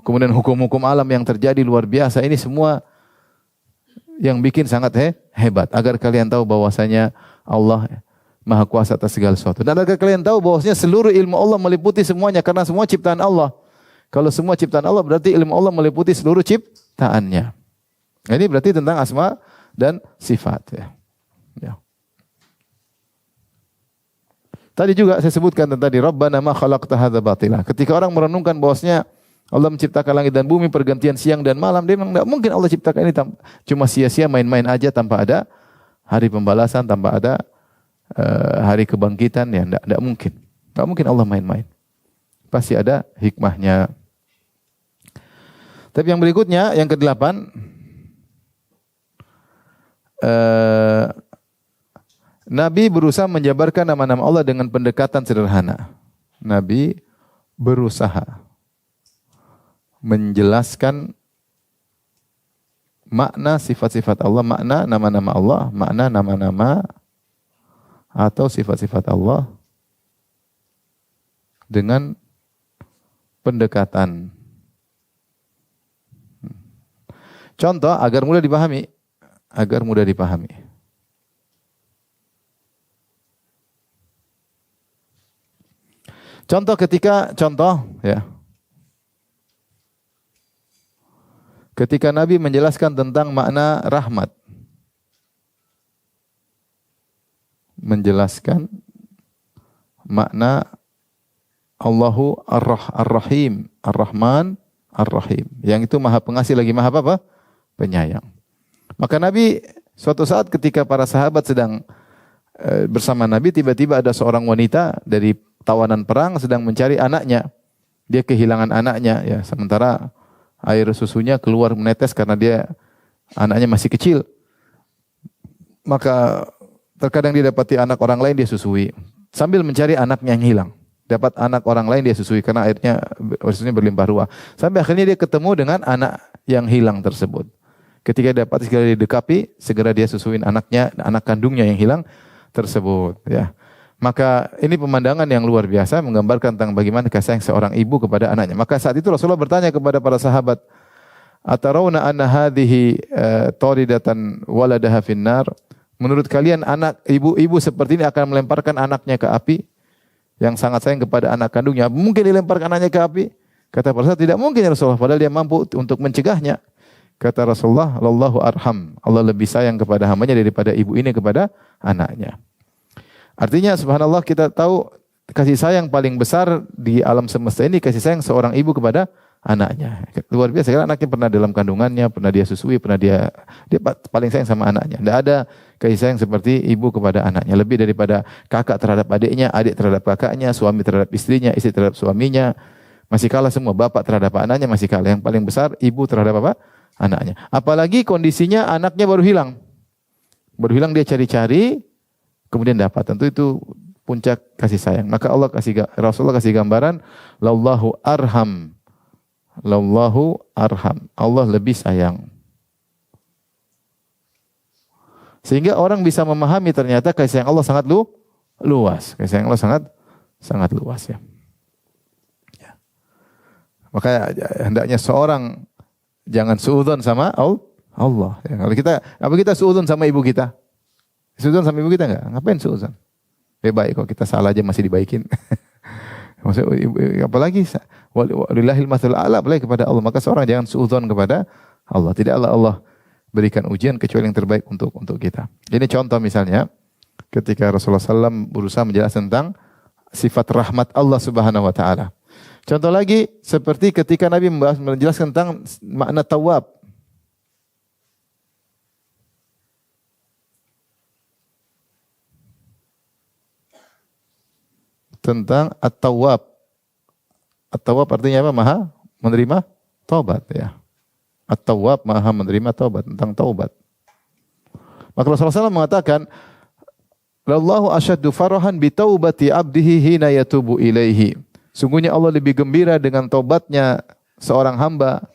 kemudian hukum-hukum alam yang terjadi luar biasa. Ini semua yang bikin sangat hebat agar kalian tahu bahwasanya Allah Maha Kuasa atas segala sesuatu. Dan agar kalian tahu bahwasanya seluruh ilmu Allah meliputi semuanya, karena semua ciptaan Allah. Kalau semua ciptaan Allah berarti ilmu Allah meliputi seluruh ciptaannya. Ini berarti tentang asma dan sifat. Ya. Tadi juga saya sebutkan tadi Rabbana ma khalaqta hadza batila. Ketika orang merenungkan bahwasanya Allah menciptakan langit dan bumi, pergantian siang dan malam, dia memang tidak mungkin Allah ciptakan ini cuma sia-sia main-main aja tanpa ada hari pembalasan, tanpa ada hari kebangkitan, ya tidak mungkin. Tidak mungkin Allah main-main. Pasti ada hikmahnya. Tapi yang berikutnya, yang ke-8, Nabi berusaha menjabarkan nama-nama Allah dengan pendekatan sederhana. Nabi berusaha menjelaskan makna sifat-sifat Allah, makna nama-nama Allah, makna nama-nama atau sifat-sifat Allah dengan pendekatan. Contoh agar mudah dipahami, agar mudah dipahami. Contoh ketika Nabi menjelaskan tentang makna rahmat, menjelaskan makna Allahu Ar-Rahim, Ar-Rahman, Ar-Rahim. Yang itu maha pengasih lagi maha apa? Penyayang. Maka Nabi suatu saat ketika para sahabat sedang bersama Nabi, tiba-tiba ada seorang wanita dari tawanan perang sedang mencari anaknya. Dia kehilangan anaknya, ya. Sementara air susunya keluar menetes karena anaknya masih kecil. Maka terkadang dia dapati anak orang lain dia susui. Sambil mencari anaknya yang hilang. Dapat anak orang lain dia susui karena airnya susunya berlimpah ruah. Sampai akhirnya dia ketemu dengan anak yang hilang tersebut. Ketika dapat segera didekapi, segera dia susuin anaknya, anak kandungnya yang hilang tersebut. Ya. Maka ini pemandangan yang luar biasa menggambarkan tentang bagaimana kasih sayang seorang ibu kepada anaknya. Maka saat itu Rasulullah bertanya kepada para sahabat, "Atarawna anna hadhihi taridatan waladaha finnar?" Menurut kalian anak ibu seperti ini akan melemparkan anaknya ke api, yang sangat sayang kepada anak kandungnya, mungkin dilemparkan anaknya ke api? Kata para sahabat, tidak mungkin ya Rasulullah, padahal dia mampu untuk mencegahnya. Kata Rasulullah, "Allahu arham." Allah lebih sayang kepada hambanya daripada ibu ini kepada anaknya. Artinya subhanallah, kita tahu kasih sayang paling besar di alam semesta ini kasih sayang seorang ibu kepada anaknya. Luar biasa, karena anaknya pernah dalam kandungannya, pernah dia susui, pernah dia paling sayang sama anaknya. Tidak ada kasih sayang seperti ibu kepada anaknya. Lebih daripada kakak terhadap adiknya, adik terhadap kakaknya, suami terhadap istrinya, istri terhadap suaminya. Masih kalah semua, bapak terhadap anaknya masih kalah. Yang paling besar ibu terhadap apa? Anaknya. Apalagi kondisinya anaknya baru hilang. Baru hilang dia cari-cari, kemudian dapat. Tentu itu puncak kasih sayang. Maka Rasulullah kasih gambaran, lallahu arham. Lallahu arham. Allah lebih sayang. Sehingga orang bisa memahami ternyata kasih sayang Allah sangat luas. Kasih sayang Allah sangat luas ya. Maka hendaknya seorang jangan suudzon sama Allah. Ya, kalau kita suudzon sama ibu kita? Suudzon sama ibu kita enggak? Ngapain suudzon? Baik kalau kita salah aja masih dibaikin. Maksudnya apalagi walillahil matsalul a'la, apalagi kepada Allah. Maka seorang jangan suudzon kepada Allah. Tidaklah Allah berikan ujian kecuali yang terbaik untuk kita. Ini contoh misalnya ketika Rasulullah SAW berusaha menjelaskan tentang sifat rahmat Allah Subhanahu wa taala. Contoh lagi seperti ketika Nabi menjelaskan tentang makna tawab. Tentang at-tawab. At-tawab artinya apa? Maha menerima taubat ya. At-tawab maha menerima taubat, tentang taubat. Maka Rasulullah SAW mengatakan, "Lallahu asyaddu farahan bi taubati 'abdihi hina yatubu ilaihi." Sungguhnya Allah lebih gembira dengan taubatnya seorang hamba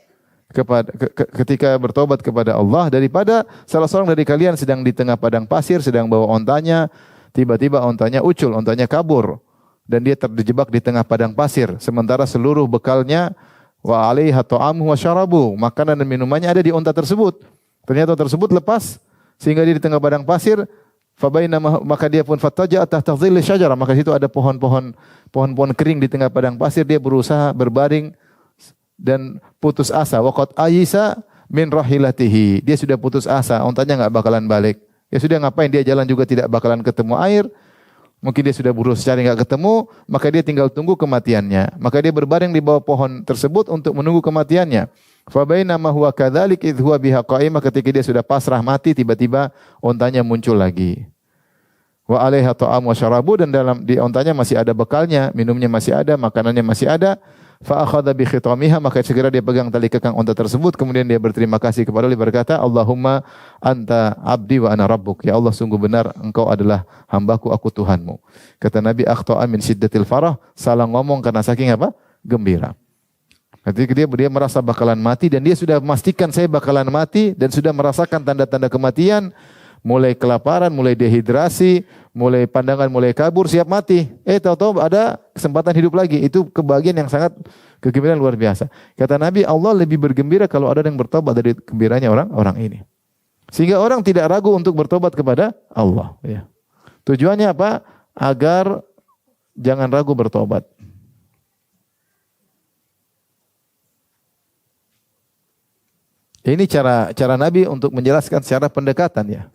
ketika bertobat kepada Allah daripada salah seorang dari kalian sedang di tengah padang pasir, sedang bawa ontanya, tiba-tiba ontanya ucul, ontanya kabur dan dia terjebak di tengah padang pasir sementara seluruh bekalnya wa 'alaiha ta'amuhu wa syarabu, makanan dan minumannya ada di onta tersebut. Ternyata onta tersebut lepas sehingga dia di tengah padang pasir. Maka dia pun fattaja tahta dhilli syajarah, maka situ ada pohon-pohon kering di tengah padang pasir. Dia berusaha berbaring dan putus asa. Waqad ayisa min rahilatihi, dia sudah putus asa, ontanya enggak bakalan balik. Ya sudah, ngapain dia jalan juga tidak bakalan ketemu air. Mungkin dia sudah berusaha cari enggak ketemu, maka dia tinggal tunggu kematiannya. Maka dia berbaring di bawah pohon tersebut untuk menunggu kematiannya. Fa bainama huwa kadzalik idh huwa biha qa'imah, ketika dia sudah pasrah mati, tiba-tiba ontanya muncul lagi. Wa 'alaiha ta'am wa syarabu, dan di ontanya masih ada bekalnya, minumnya masih ada, makanannya masih ada. Fa akhadha bi khitamiha, maka segera dia pegang tali kekang onta tersebut, kemudian dia berterima kasih kepada Allah berkata, Allahumma anta abdi wa ana rabbuk. Ya Allah, sungguh benar engkau adalah hambaku, aku Tuhanmu. Kata Nabi, akhta'a min syiddatil farah, salah ngomong karena saking apa? Gembira. Ketika dia merasa bakalan mati dan dia sudah memastikan saya bakalan mati dan sudah merasakan tanda-tanda kematian, mulai kelaparan, mulai dehidrasi, mulai pandangan mulai kabur, siap mati. Tahu-tahu ada kesempatan hidup lagi. Itu kebahagiaan yang sangat, kegembiraan luar biasa. Kata Nabi, Allah lebih bergembira kalau ada yang bertobat dari gembiranya orang ini. Sehingga orang tidak ragu untuk bertobat kepada Allah. Ya. Tujuannya apa? Agar jangan ragu bertobat. Ini cara Nabi untuk menjelaskan secara pendekatan ya.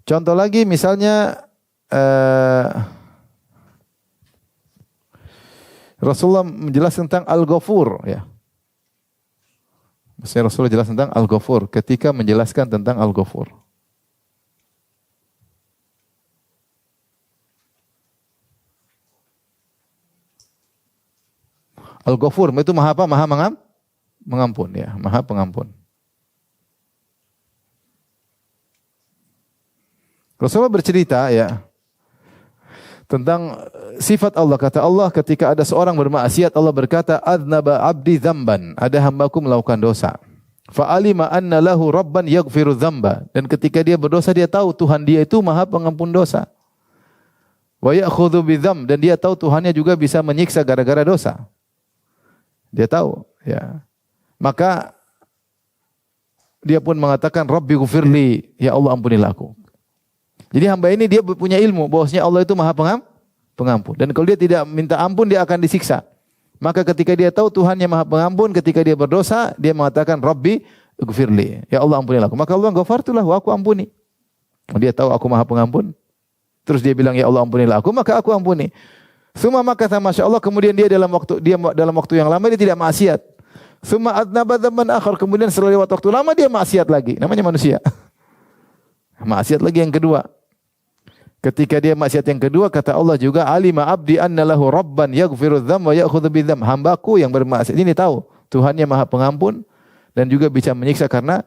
Contoh lagi misalnya Rasulullah menjelaskan tentang Al-Ghafur ya. Rasulullah jelaskan tentang Al-Ghafur ketika menjelaskan tentang Al-Ghafur. Al-Ghafur itu maha apa? Maha mengampun ya, maha pengampun. Rasulullah bercerita ya tentang sifat Allah. Kata Allah, ketika ada seorang bermaksiat, Allah berkata, "Adznaba 'abdi dzamban." Ada hambaku melakukan dosa. Fa alima anna lahu rabban yaghfiru dzamba. Dan ketika dia berdosa, dia tahu Tuhan dia itu maha pengampun dosa. Wa ya'khudhu bidzam, dan dia tahu Tuhannya juga bisa menyiksa gara-gara dosa. Dia tahu, ya. Maka dia pun mengatakan, Rabbi ghufirli, ya Allah ampunilah aku. Jadi hamba ini dia punya ilmu bahwasanya Allah itu maha pengampun. Dan kalau dia tidak minta ampun, dia akan disiksa. Maka ketika dia tahu Tuhannya maha pengampun, ketika dia berdosa, dia mengatakan, Rabbi ghufirli, ya Allah ampunilah aku. Maka Allah ghafartulah, aku ampuni. Dia tahu aku maha pengampun. Terus dia bilang, ya Allah ampunilah aku, maka aku ampuni. Suma maka masya Allah, kemudian dia dalam waktu yang lama dia tidak maksiat. Suma adnaba dzamban akhar, kemudian setelah lewat waktu lama dia maksiat lagi. Namanya manusia. Maksiat lagi yang kedua. Ketika dia maksiat yang kedua, kata Allah juga, alima abdi anna lahu rabban yaghfiru dzam wa ya'khudhu bidzam. Hambaku yang bermaksiat ini tahu Tuhannya Maha Pengampun dan juga bisa menyiksa karena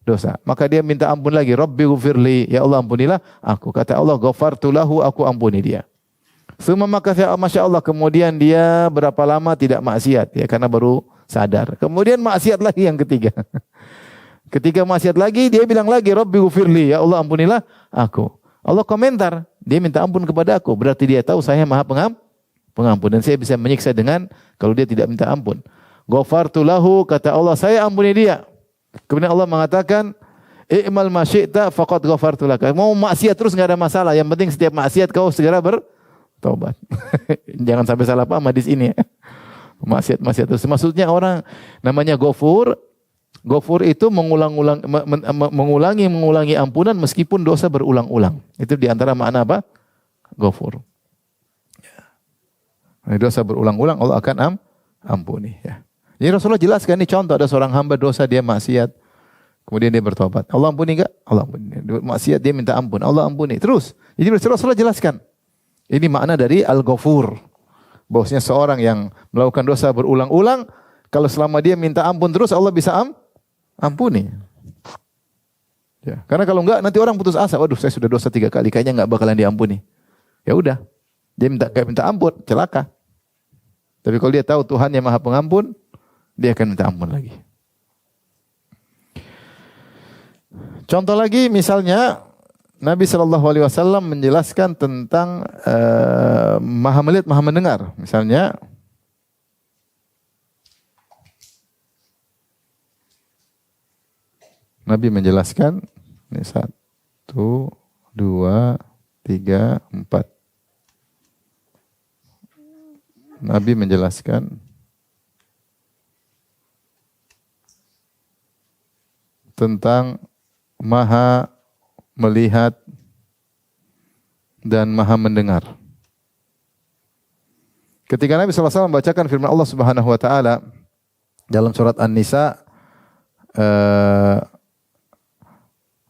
dosa. Maka dia minta ampun lagi, Rabbi ghfirli, ya Allah ampunilah aku. Kata Allah, ghafartu lahu, aku ampuni dia. Semua maka Masya Allah, kemudian dia berapa lama tidak maksiat ya, karena baru sadar. Kemudian maksiat lagi yang ketiga. Ketika maksiat lagi, dia bilang lagi, Rabbi ghfirli, ya Allah ampunilah aku. Allah komentar, dia minta ampun kepada aku. Berarti dia tahu saya Maha Pengampun dan saya bisa menyiksa dengan kalau dia tidak minta ampun. Ghafartu lahu, kata Allah, saya ampuni dia. Kemudian Allah mengatakan, i'mal ma syi'ta faqad ghafartu laka. Mau maksiat terus enggak ada masalah, yang penting setiap maksiat kau segera bertobat. Jangan sampai salah paham hadis ini ya. Maksiat terus. Maksudnya orang namanya Ghafur. Ghafur itu mengulangi ampunan meskipun dosa berulang-ulang. Itu diantara makna apa? Ghafur. Ya. Dosa berulang-ulang Allah akan ampuni. Ya. Jadi Rasulullah jelaskan ini contoh, ada seorang hamba dosa dia maksiat, kemudian dia bertobat. Allah ampuni enggak? Allah ampuni. Maksiat dia minta ampun, Allah ampuni. Terus. Jadi Rasulullah jelaskan. Ini makna dari Al-Ghafur. Bahwasanya seorang yang melakukan dosa berulang-ulang, kalau selama dia minta ampun terus Allah bisa ampuni. Ya, karena kalau enggak nanti orang putus asa. Waduh, saya sudah dosa 3 kali, kayaknya enggak bakalan diampuni. Ya udah, dia minta ampun, celaka. Tapi kalau dia tahu Tuhan yang Maha Pengampun, dia akan minta ampun lagi. Contoh lagi, misalnya Nabi SAW menjelaskan tentang Maha melihat, Maha mendengar. Misalnya, Nabi menjelaskan, ini 1, 2, 3, 4. Nabi menjelaskan tentang Maha melihat dan Maha mendengar. Ketika Nabi SAW membacakan firman Allah Subhanahu wa taala dalam surat An-Nisa,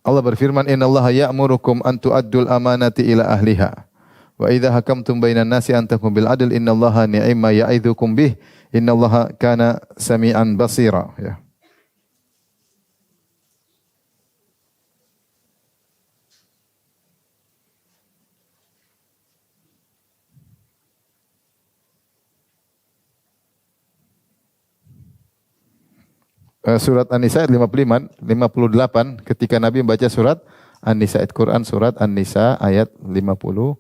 Allah berfirman, "Innallaha ya'murukum an tu'addul amanati ila ahliha wa idza hakamtum bainan nasi an tahkumu bil adl innallaha ni'ma ya'idzukum bih innallaha kana sami'an basira." Ya. Surat An-Nisa ayat 58 ketika Nabi membaca surat An-Nisa, ayat Quran surat An-Nisa ayat 58.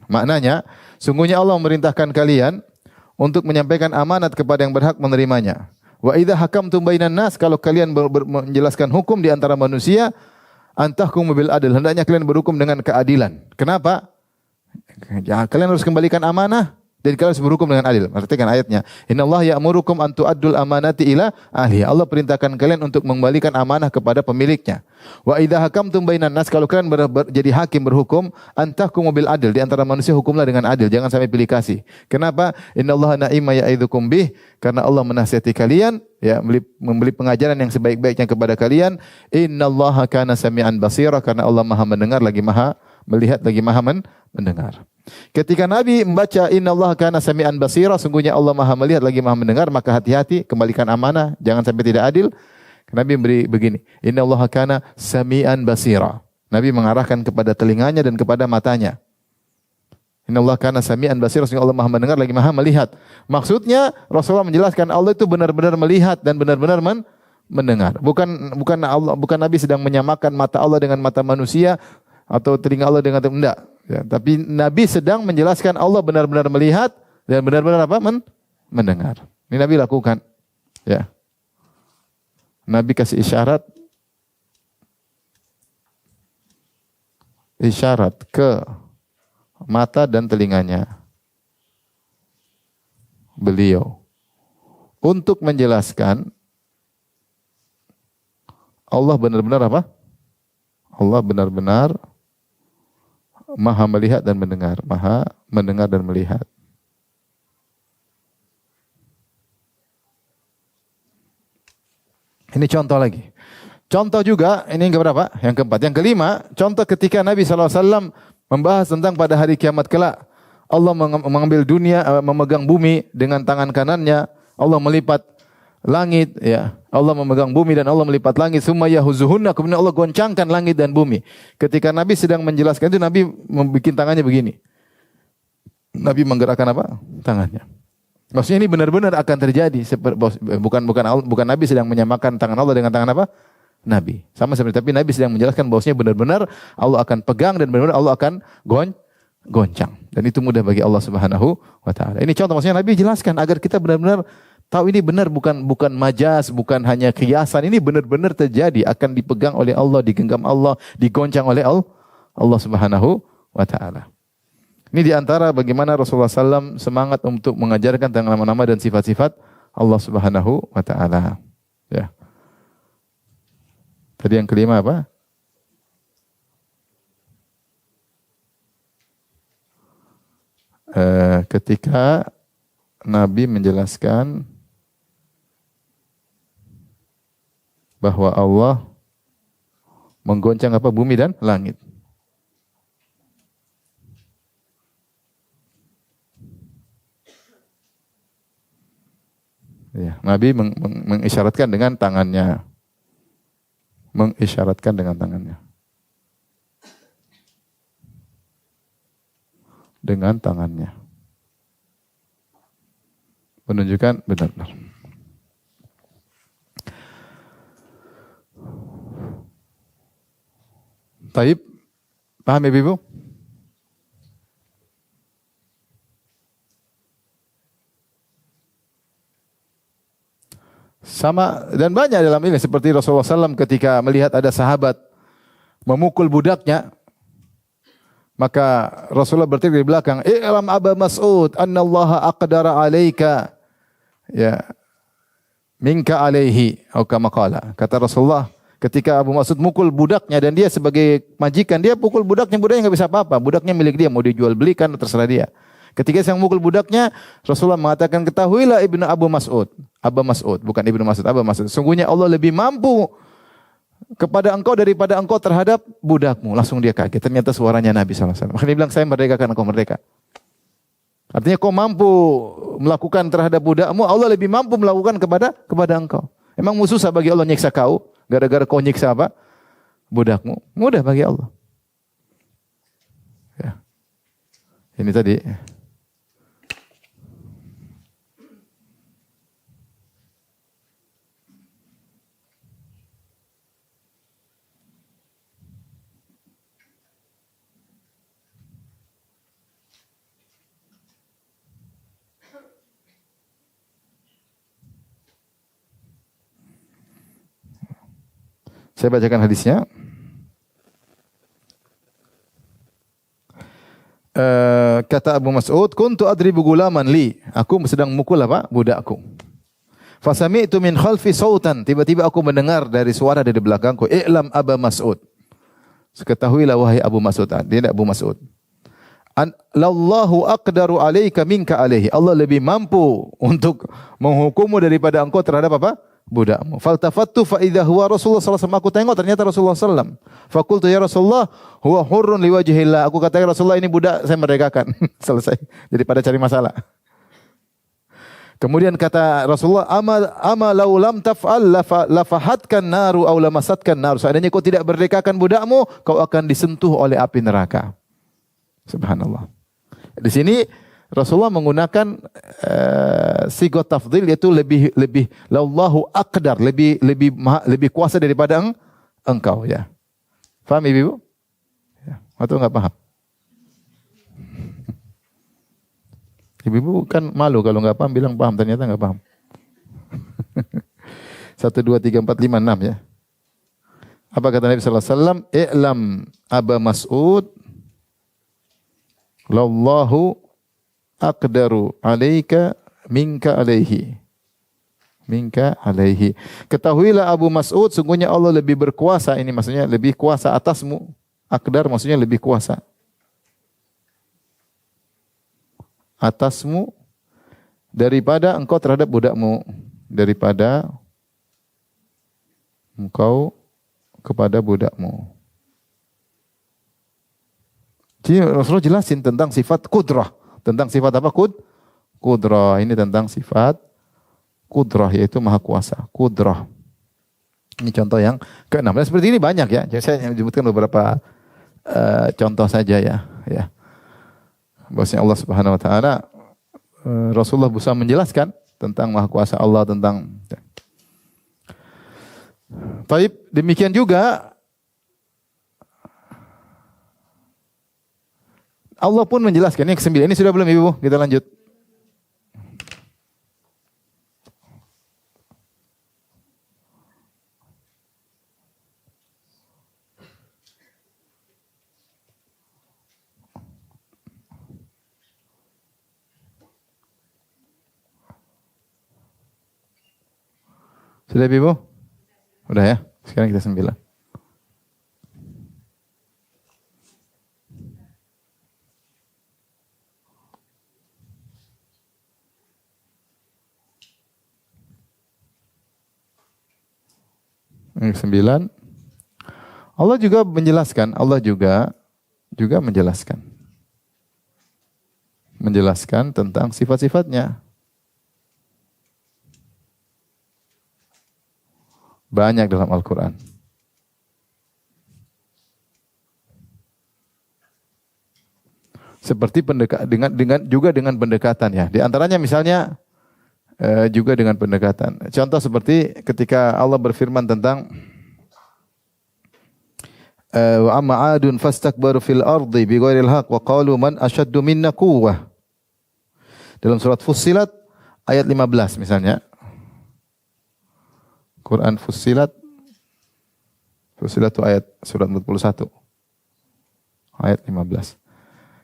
Maknanya, sungguhnya Allah memerintahkan kalian untuk menyampaikan amanat kepada yang berhak menerimanya. Wa idza hakamtum bainan nas, kalau kalian menjelaskan hukum di antara manusia, antahkum bil adl, hendaknya kalian berhukum dengan keadilan. Kenapa? Ya, kalian harus kembalikan amanah. Dan kalian harus berhukum dengan adil. Perhatikan ayatnya. Innallaha ya'murukum an tu'addul amanati ila ahliha. Allah perintahkan kalian untuk mengembalikan amanah kepada pemiliknya. Wa idza hakamtum bainan nas, kalau kalian jadi hakim berhukum, antahkumu bil adil, di antara manusia hukumlah dengan adil, jangan sampai pilih kasih. Kenapa? Innallaha na'ima ya'idzukum bih, karena Allah menasihati kalian, ya, memberi pengajaran yang sebaik-baiknya kepada kalian. Innallaha kana sami'an basira, karena Allah Maha mendengar lagi Maha melihat lagi Maha mendengar. Ketika Nabi membaca innallaha kana sami'an basira, sungguhnya Allah Maha melihat lagi Maha mendengar, maka hati-hati, kembalikan amanah, jangan sampai tidak adil. Nabi beri begini, innallaha kana sami'an basira. Nabi mengarahkan kepada telinganya dan kepada matanya. Innallaha kana sami'an basira, sungguh Allah Maha mendengar lagi Maha melihat. Maksudnya Rasulullah menjelaskan Allah itu benar-benar melihat dan benar-benar mendengar. Bukan Nabi sedang menyamakan mata Allah dengan mata manusia atau telinga Allah dengan enggak. Ya, tapi Nabi sedang menjelaskan Allah benar-benar melihat dan benar-benar apa? Mendengar. Ini Nabi lakukan. Ya. Nabi kasih isyarat ke mata dan telinganya beliau untuk menjelaskan Allah benar-benar apa? Allah benar-benar Maha melihat dan mendengar, Maha mendengar dan melihat. Ini contoh lagi. Contoh juga, ini yang keberapa? Yang keempat. Yang kelima, contoh ketika Nabi SAW Membahas tentang pada hari kiamat kelak Allah mengambil dunia, memegang bumi dengan tangan kanannya. Allah melipat langit, ya. Allah memegang bumi dan Allah melipat langit. Summa yahuzuhunna, kemudian Allah goncangkan langit dan bumi. Ketika Nabi sedang menjelaskan itu, Nabi membuat tangannya begini. Nabi menggerakkan apa? Tangannya. Maksudnya ini benar-benar akan terjadi. Bukan Nabi sedang menyamakan tangan Allah dengan tangan apa? Nabi. Sama seperti, tapi Nabi sedang menjelaskan bahwasanya benar-benar Allah akan pegang dan benar-benar Allah akan goncang. Dan itu mudah bagi Allah Subhanahu wa taala. Ini contoh, maksudnya Nabi jelaskan agar kita benar-benar tahu ini benar, bukan majas, bukan hanya kiasan. Ini benar-benar terjadi, akan dipegang oleh Allah, digenggam Allah, digoncang oleh Allah Subhanahu wa taala. Ini diantara bagaimana Rasulullah SAW semangat untuk mengajarkan tentang nama-nama dan sifat-sifat Allah Subhanahu wa taala. Ya. Tadi yang kelima apa? Ketika Nabi menjelaskan bahwa Allah menggoncang apa? Bumi dan langit. Ya, Nabi mengisyaratkan dengan tangannya. Mengisyaratkan dengan tangannya. Dengan tangannya. Menunjukkan benar-benar. Taib, paham ya Ibu? Sama dan banyak dalam ini, seperti Rasulullah SAW ketika melihat ada sahabat memukul budaknya, maka Rasulullah berteriak di belakang, "I'lam Aba Mas'ud annallaha aqdara 'alaika ya minka 'alaihi," atau kama qala. Kata Rasulullah ketika Abu Mas'ud mukul budaknya, dan dia sebagai majikan, dia pukul budaknya enggak bisa apa-apa. Budaknya milik dia, mau dijual belikan terserah dia. Ketika saya memukul budaknya, Rasulullah mengatakan, "Ketahuilah Ibnu Abu Mas'ud." Aba Mas'ud, bukan Ibnu Mas'ud, Aba Mas'ud. Sungguhnya Allah lebih mampu kepada engkau daripada engkau terhadap budakmu. Langsung dia kaget. Ternyata suaranya Nabi SAW. Makanya dia bilang, "Saya merdekakan engkau merdeka." Artinya kau mampu melakukan terhadap budakmu, Allah lebih mampu melakukan kepada engkau. Emang susah bagi Allah nyiksa kau gara-gara kau nyiksa apa? Budakmu. Mudah bagi Allah. Ya. Ini tadi. Saya bacakan hadisnya. Kata Abu Mas'ud, "Kuntu adribu gulaman li." Aku sedang memukul apa? Budakku. Fasami'tu min khalfi sautan. Tiba-tiba aku mendengar dari suara dari belakangku, "I'lam Aba Mas'ud." Ketahuilah wahai Abu Mas'ud. Dia tidak Abu Mas'ud. "Lallahu aqdaru 'alaika minka 'alaihi." Allah lebih mampu untuk menghukummu daripada engkau terhadap apa? Budakmu. Faltafattu fa idza huwa Rasulullah sallallahu alaihi wasallam. Aku tengok ternyata Rasulullah sallallahu alaihi wasallam. Fakultu ya Rasulullah huwa hurrun liwajhillah. Aku katakan, Rasulullah ini budak saya merdekakan. Selesai. Daripada cari masalah. Kemudian kata Rasulullah, ama law lam taf'al lafahatkan naru aw lamasatkan naru. Seandainya kau tidak merdekakan budakmu, kau akan disentuh oleh api neraka. Subhanallah. Di sini Rasulullah menggunakan sigot tafdhil, yaitu lebih lallahu aqdar, lebih kuasa daripada engkau, ya. Paham Ibu? Ya, atau enggak paham? Ibu kan malu kalau enggak paham, bilang paham, ternyata enggak paham. 1 2 3 4 5 6 ya. Apa kata Nabi sallallahu alaihi wasallam? "I'lam Aba Mas'ud lallahu aqdaru 'alaika minka 'alaihi." Minka 'alaihi. Ketahuilah Abu Mas'ud, sungguhnya Allah lebih berkuasa. Ini maksudnya lebih kuasa atasmu. Aqdar maksudnya lebih kuasa atasmu daripada engkau terhadap budakmu. Daripada engkau kepada budakmu. Jadi Rasulullah jelasin tentang sifat kudrah. Tentang sifat apa? Kudrah. Ini tentang sifat kudrah, yaitu maha kuasa. Kudrah. Ini contoh yang ke-6. Dan seperti ini banyak ya. Jadi saya menyebutkan beberapa contoh saja ya. Bahwasanya Allah Subhanahu wa taala, Rasulullah berusaha menjelaskan tentang maha kuasa Allah, tentang Taib, demikian juga Allah pun menjelaskan. Yang ke-9 ini sudah belum Ibu? Kita lanjut. Sudah Ibu? Udah ya? Sekarang kita 9. Yang 9. Allah juga menjelaskan, menjelaskan tentang sifat-sifatnya. Banyak dalam Al-Quran. Seperti dengan pendekatan ya. Di antaranya misalnya juga dengan pendekatan. Contoh seperti ketika Allah berfirman tentang wa amma 'adun fastakbaru fil ardi bighairil haqq wa qalu man ashaddu minna quwwah. Dalam surat Fussilat ayat 15 misalnya. Quran Fussilat itu ayat surat 41. Ayat 15.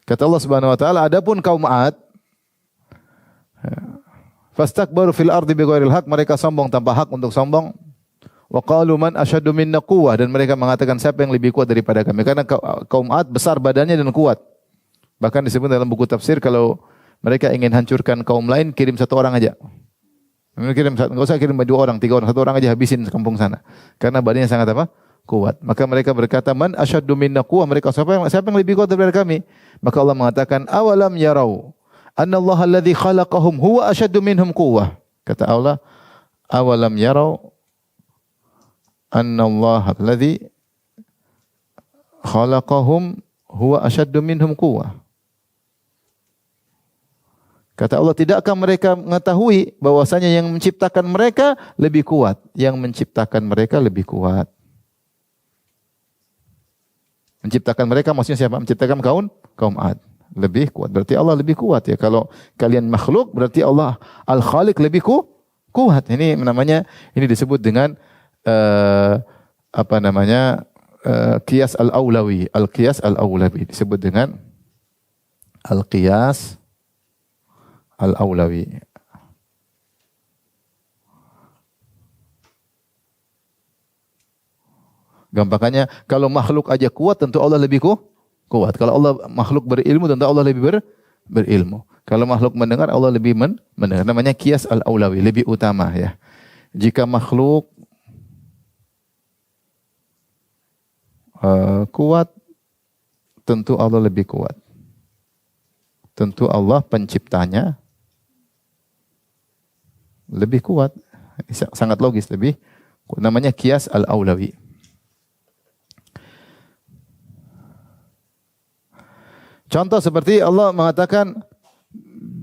Kata Allah Subhanahu wa taala, adapun kaum 'Ad fastakbaru fil ardi bighairil haqq, mereka sombong tanpa hak untuk sombong. Wa qalu man asyaddu minna quwwah, dan mereka mengatakan siapa yang lebih kuat daripada kami, karena kaum 'Ad besar badannya dan kuat. Bahkan disebut dalam buku tafsir kalau mereka ingin hancurkan kaum lain, kirim satu orang aja. Enggak usah kirim 2 orang, 3 orang, 1 orang aja habisin kampung sana. Karena badannya sangat apa? Kuat. Maka mereka berkata, man asyaddu minna quwwah, mereka siapa yang lebih kuat daripada kami? Maka Allah mengatakan, awalam yarau anna Allah alladhi khalaqahum huwa asyaddu minhum quwwah. Kata Allah, awalam yarau anna Allah alladhi khalaqahum huwa asyaddu minhum quwwah. Kata Allah, tidakkah mereka mengetahui bahwasanya yang menciptakan mereka lebih kuat? Yang menciptakan mereka lebih kuat. Menciptakan mereka maksudnya siapa? Menciptakan kaum 'Ad. Lebih kuat. Berarti Allah lebih kuat ya. Kalau kalian makhluk, berarti Allah Al-Khaliq lebih kuat. Ini namanya, ini disebut dengan qiyas al-aulawi. Al-qiyas al-aulawi disebut dengan al-qiyas al-aulawi. Gampangannya, kalau makhluk aja kuat, tentu Allah lebih kuat. Kalau Allah makhluk berilmu, tentu Allah lebih berilmu. Kalau makhluk mendengar, Allah lebih mendengar. Namanya qiyas al-aulawi, lebih utama ya. Jika makhluk kuat, tentu Allah lebih kuat. Tentu Allah penciptanya lebih kuat. Sangat logis, lebih kuat. Namanya qiyas al-aulawi. Contoh seperti Allah mengatakan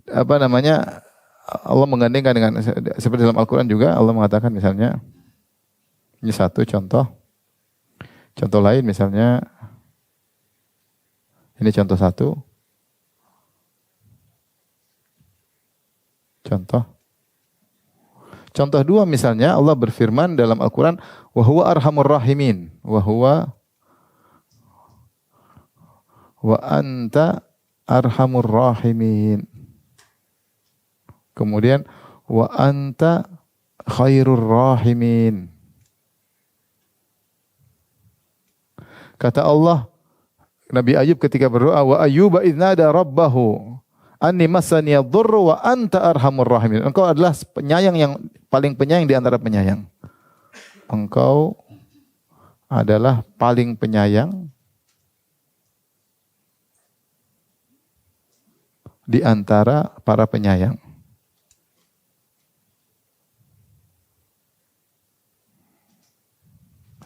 Allah menggandengkan dengan seperti dalam Al-Qur'an juga Allah mengatakan misalnya, ini satu contoh. Contoh lain misalnya, ini contoh satu. Contoh dua misalnya Allah berfirman dalam Al-Qur'an, wa huwa arhamur rahimin, wa anta arhamur rahimin. Kemudian wa anta khairur rahimin. Kata Allah, Nabi Ayub ketika berdoa, wa ayyuba idznada rabbahu anni massani yadhurru wa anta arhamur rahimin. Engkau adalah penyayang yang paling penyayang di antara penyayang. Engkau adalah paling penyayang di antara para penyayang.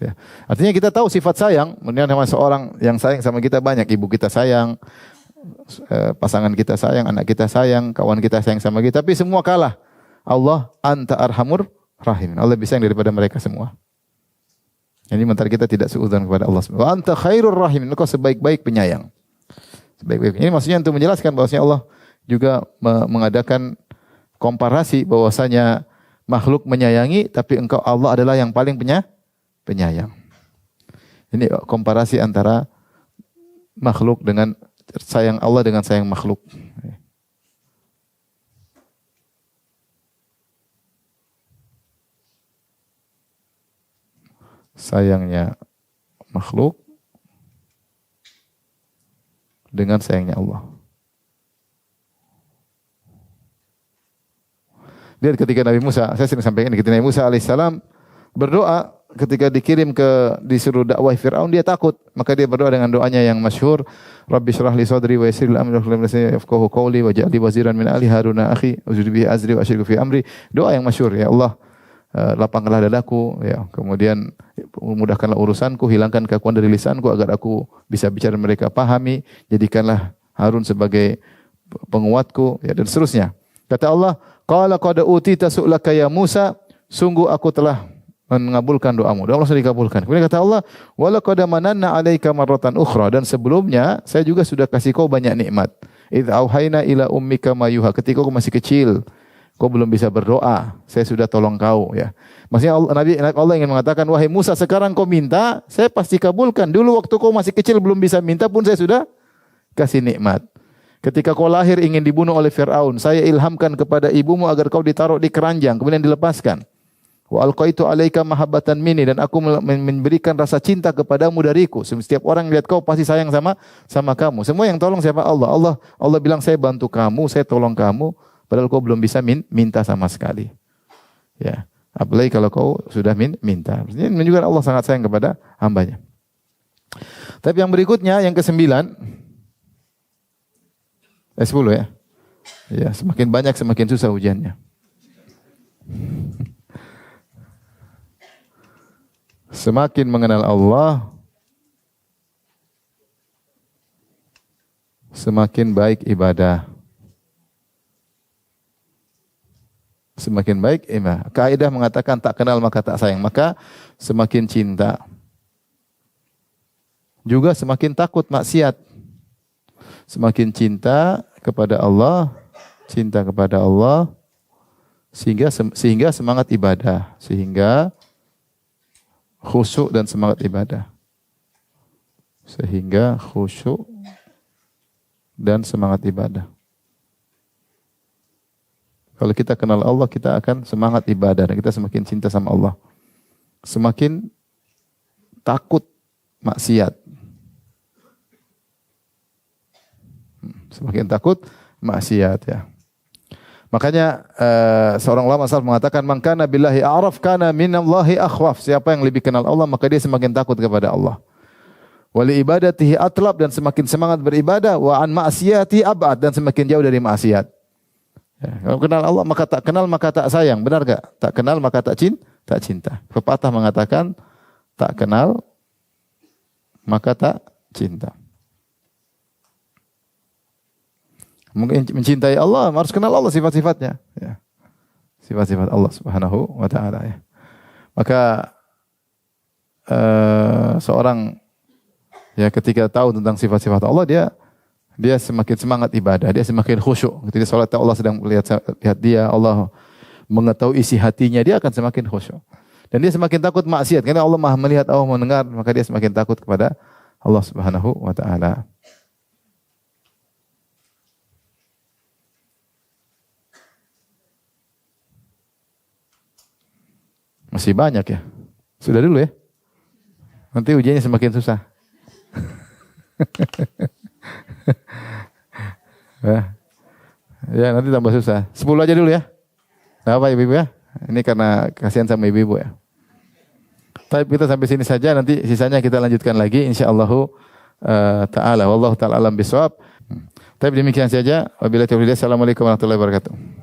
Ya. Artinya kita tahu sifat sayang, kemudian sama seorang yang sayang sama kita banyak, ibu kita sayang, pasangan kita sayang, anak kita sayang, kawan kita sayang sama kita, tapi semua kalah. Allah anta arhamur rahim. Allah lebih sayang daripada mereka semua. Ini sementara kita tidak suudzon kepada Allah. Wa anta khairur rahim. Engkau sebaik-baik penyayang. Sebaik-baik. Ini maksudnya untuk menjelaskan bahwasanya Allah juga mengadakan komparasi bahwasanya makhluk menyayangi, tapi engkau Allah adalah yang paling penyayang. Ini komparasi antara makhluk dengan sayang Allah dengan sayang makhluk. Sayangnya makhluk dengan sayangnya Allah. Lihat ketika Nabi Musa, saya sering sampaikan, ketika Nabi Musa alaihissalam berdoa ketika disuruh dakwah Fir'aun, dia takut. Maka dia berdoa dengan doanya yang masyhur, Rabbi shrah li sadri wa yassir li amri wahlul 'uqdatam yafqahu qawli waj'al li waziran min ahli Haruna akhi ushdud bihi azri wa asyirku fi amri. Doa yang masyhur, ya Allah, lapangkanlah dadaku, ya, kemudian mudahkanlah urusanku, hilangkan kekuatan dari lisanku agar aku bisa bicara mereka pahami, jadikanlah Harun sebagai penguatku, ya, dan seterusnya. Kata Allah, qala qad utita su'laka ya Musa, sungguh aku telah mengabulkan doamu. Doa Allah sudah dikabulkan. Kemudian kata Allah, wa laqad mananna 'alaika marratan ukhra, dan sebelumnya saya juga sudah kasih kau banyak nikmat. Idz auhayna ila ummika ma yuha, ketika kau masih kecil, kau belum bisa berdoa, saya sudah tolong kau, ya. Maksudnya Allah ingin mengatakan, wahai Musa, sekarang kau minta, saya pasti kabulkan. Dulu waktu kau masih kecil belum bisa minta pun saya sudah kasih nikmat. Ketika kau lahir ingin dibunuh oleh Fir'aun, saya ilhamkan kepada ibumu agar kau ditaruh di keranjang, kemudian dilepaskan. Wa alqaitu 'alaika mahabbatan minni, dan aku memberikan rasa cinta kepadamu dariku. Setiap orang lihat kau pasti sayang sama kamu. Semua yang tolong siapa? Allah. Allah bilang saya bantu kamu, saya tolong kamu, padahal kau belum bisa minta sama sekali. Ya, apalagi kalau kau sudah minta. Ini menunjukkan Allah sangat sayang kepada hambanya. Tapi yang berikutnya, yang ke-9, 10 ya. Ya, semakin banyak semakin susah ujiannya. Semakin mengenal Allah, semakin baik ibadah. Semakin baik ibadah. Kaidah mengatakan tak kenal maka tak sayang, maka semakin cinta. Juga semakin takut maksiat. Semakin cinta kepada Allah, sehingga semangat ibadah, sehingga khusyuk dan semangat ibadah. Sehingga khusyuk dan semangat ibadah. Kalau kita kenal Allah, kita akan semangat ibadah dan kita semakin cinta sama Allah. Semakin takut maksiat. Semakin takut maksiat, ya. Makanya seorang ulama salaf mengatakan, man kana billahi a'raf kana minallahi akhwaf. Siapa yang lebih kenal Allah, maka dia semakin takut kepada Allah. Wa li ibadatihi atlab, dan semakin semangat beribadah, wa an ma'siyati ab'ad, dan semakin jauh dari maksiat. Ya, kalau kenal Allah maka tak kenal maka tak sayang, benar enggak? Tak kenal maka tak cinta. Pepatah mengatakan tak kenal maka tak cinta. Mungkin mencintai Allah harus kenal Allah sifat-sifatnya, ya. Sifat-sifat Allah Subhanahu wa taala, ya. Maka seorang, ya, ketika tahu tentang sifat-sifat Allah, dia semakin semangat ibadah, dia semakin khusyuk. Ketika salat Allah sedang lihat dia, Allah mengetahui isi hatinya, dia akan semakin khusyuk. Dan dia semakin takut maksiat, karena Allah Maha melihat, Allah mendengar, maka dia semakin takut kepada Allah Subhanahu wa taala. Masih banyak, ya. Sudah dulu, ya. Nanti ujiannya semakin susah. Ya, nanti tambah susah. 10 aja dulu, ya. Nah, apa ibu-ibu, ya? Ini karena kasihan sama ibu-ibu, ya. Tapi kita sampai sini saja, nanti sisanya kita lanjutkan lagi insyaallah taala. Wallahu taala alam bisawab. Tapi demikian saja. Wabillahi taufiq. Assalamualaikum warahmatullahi wabarakatuh.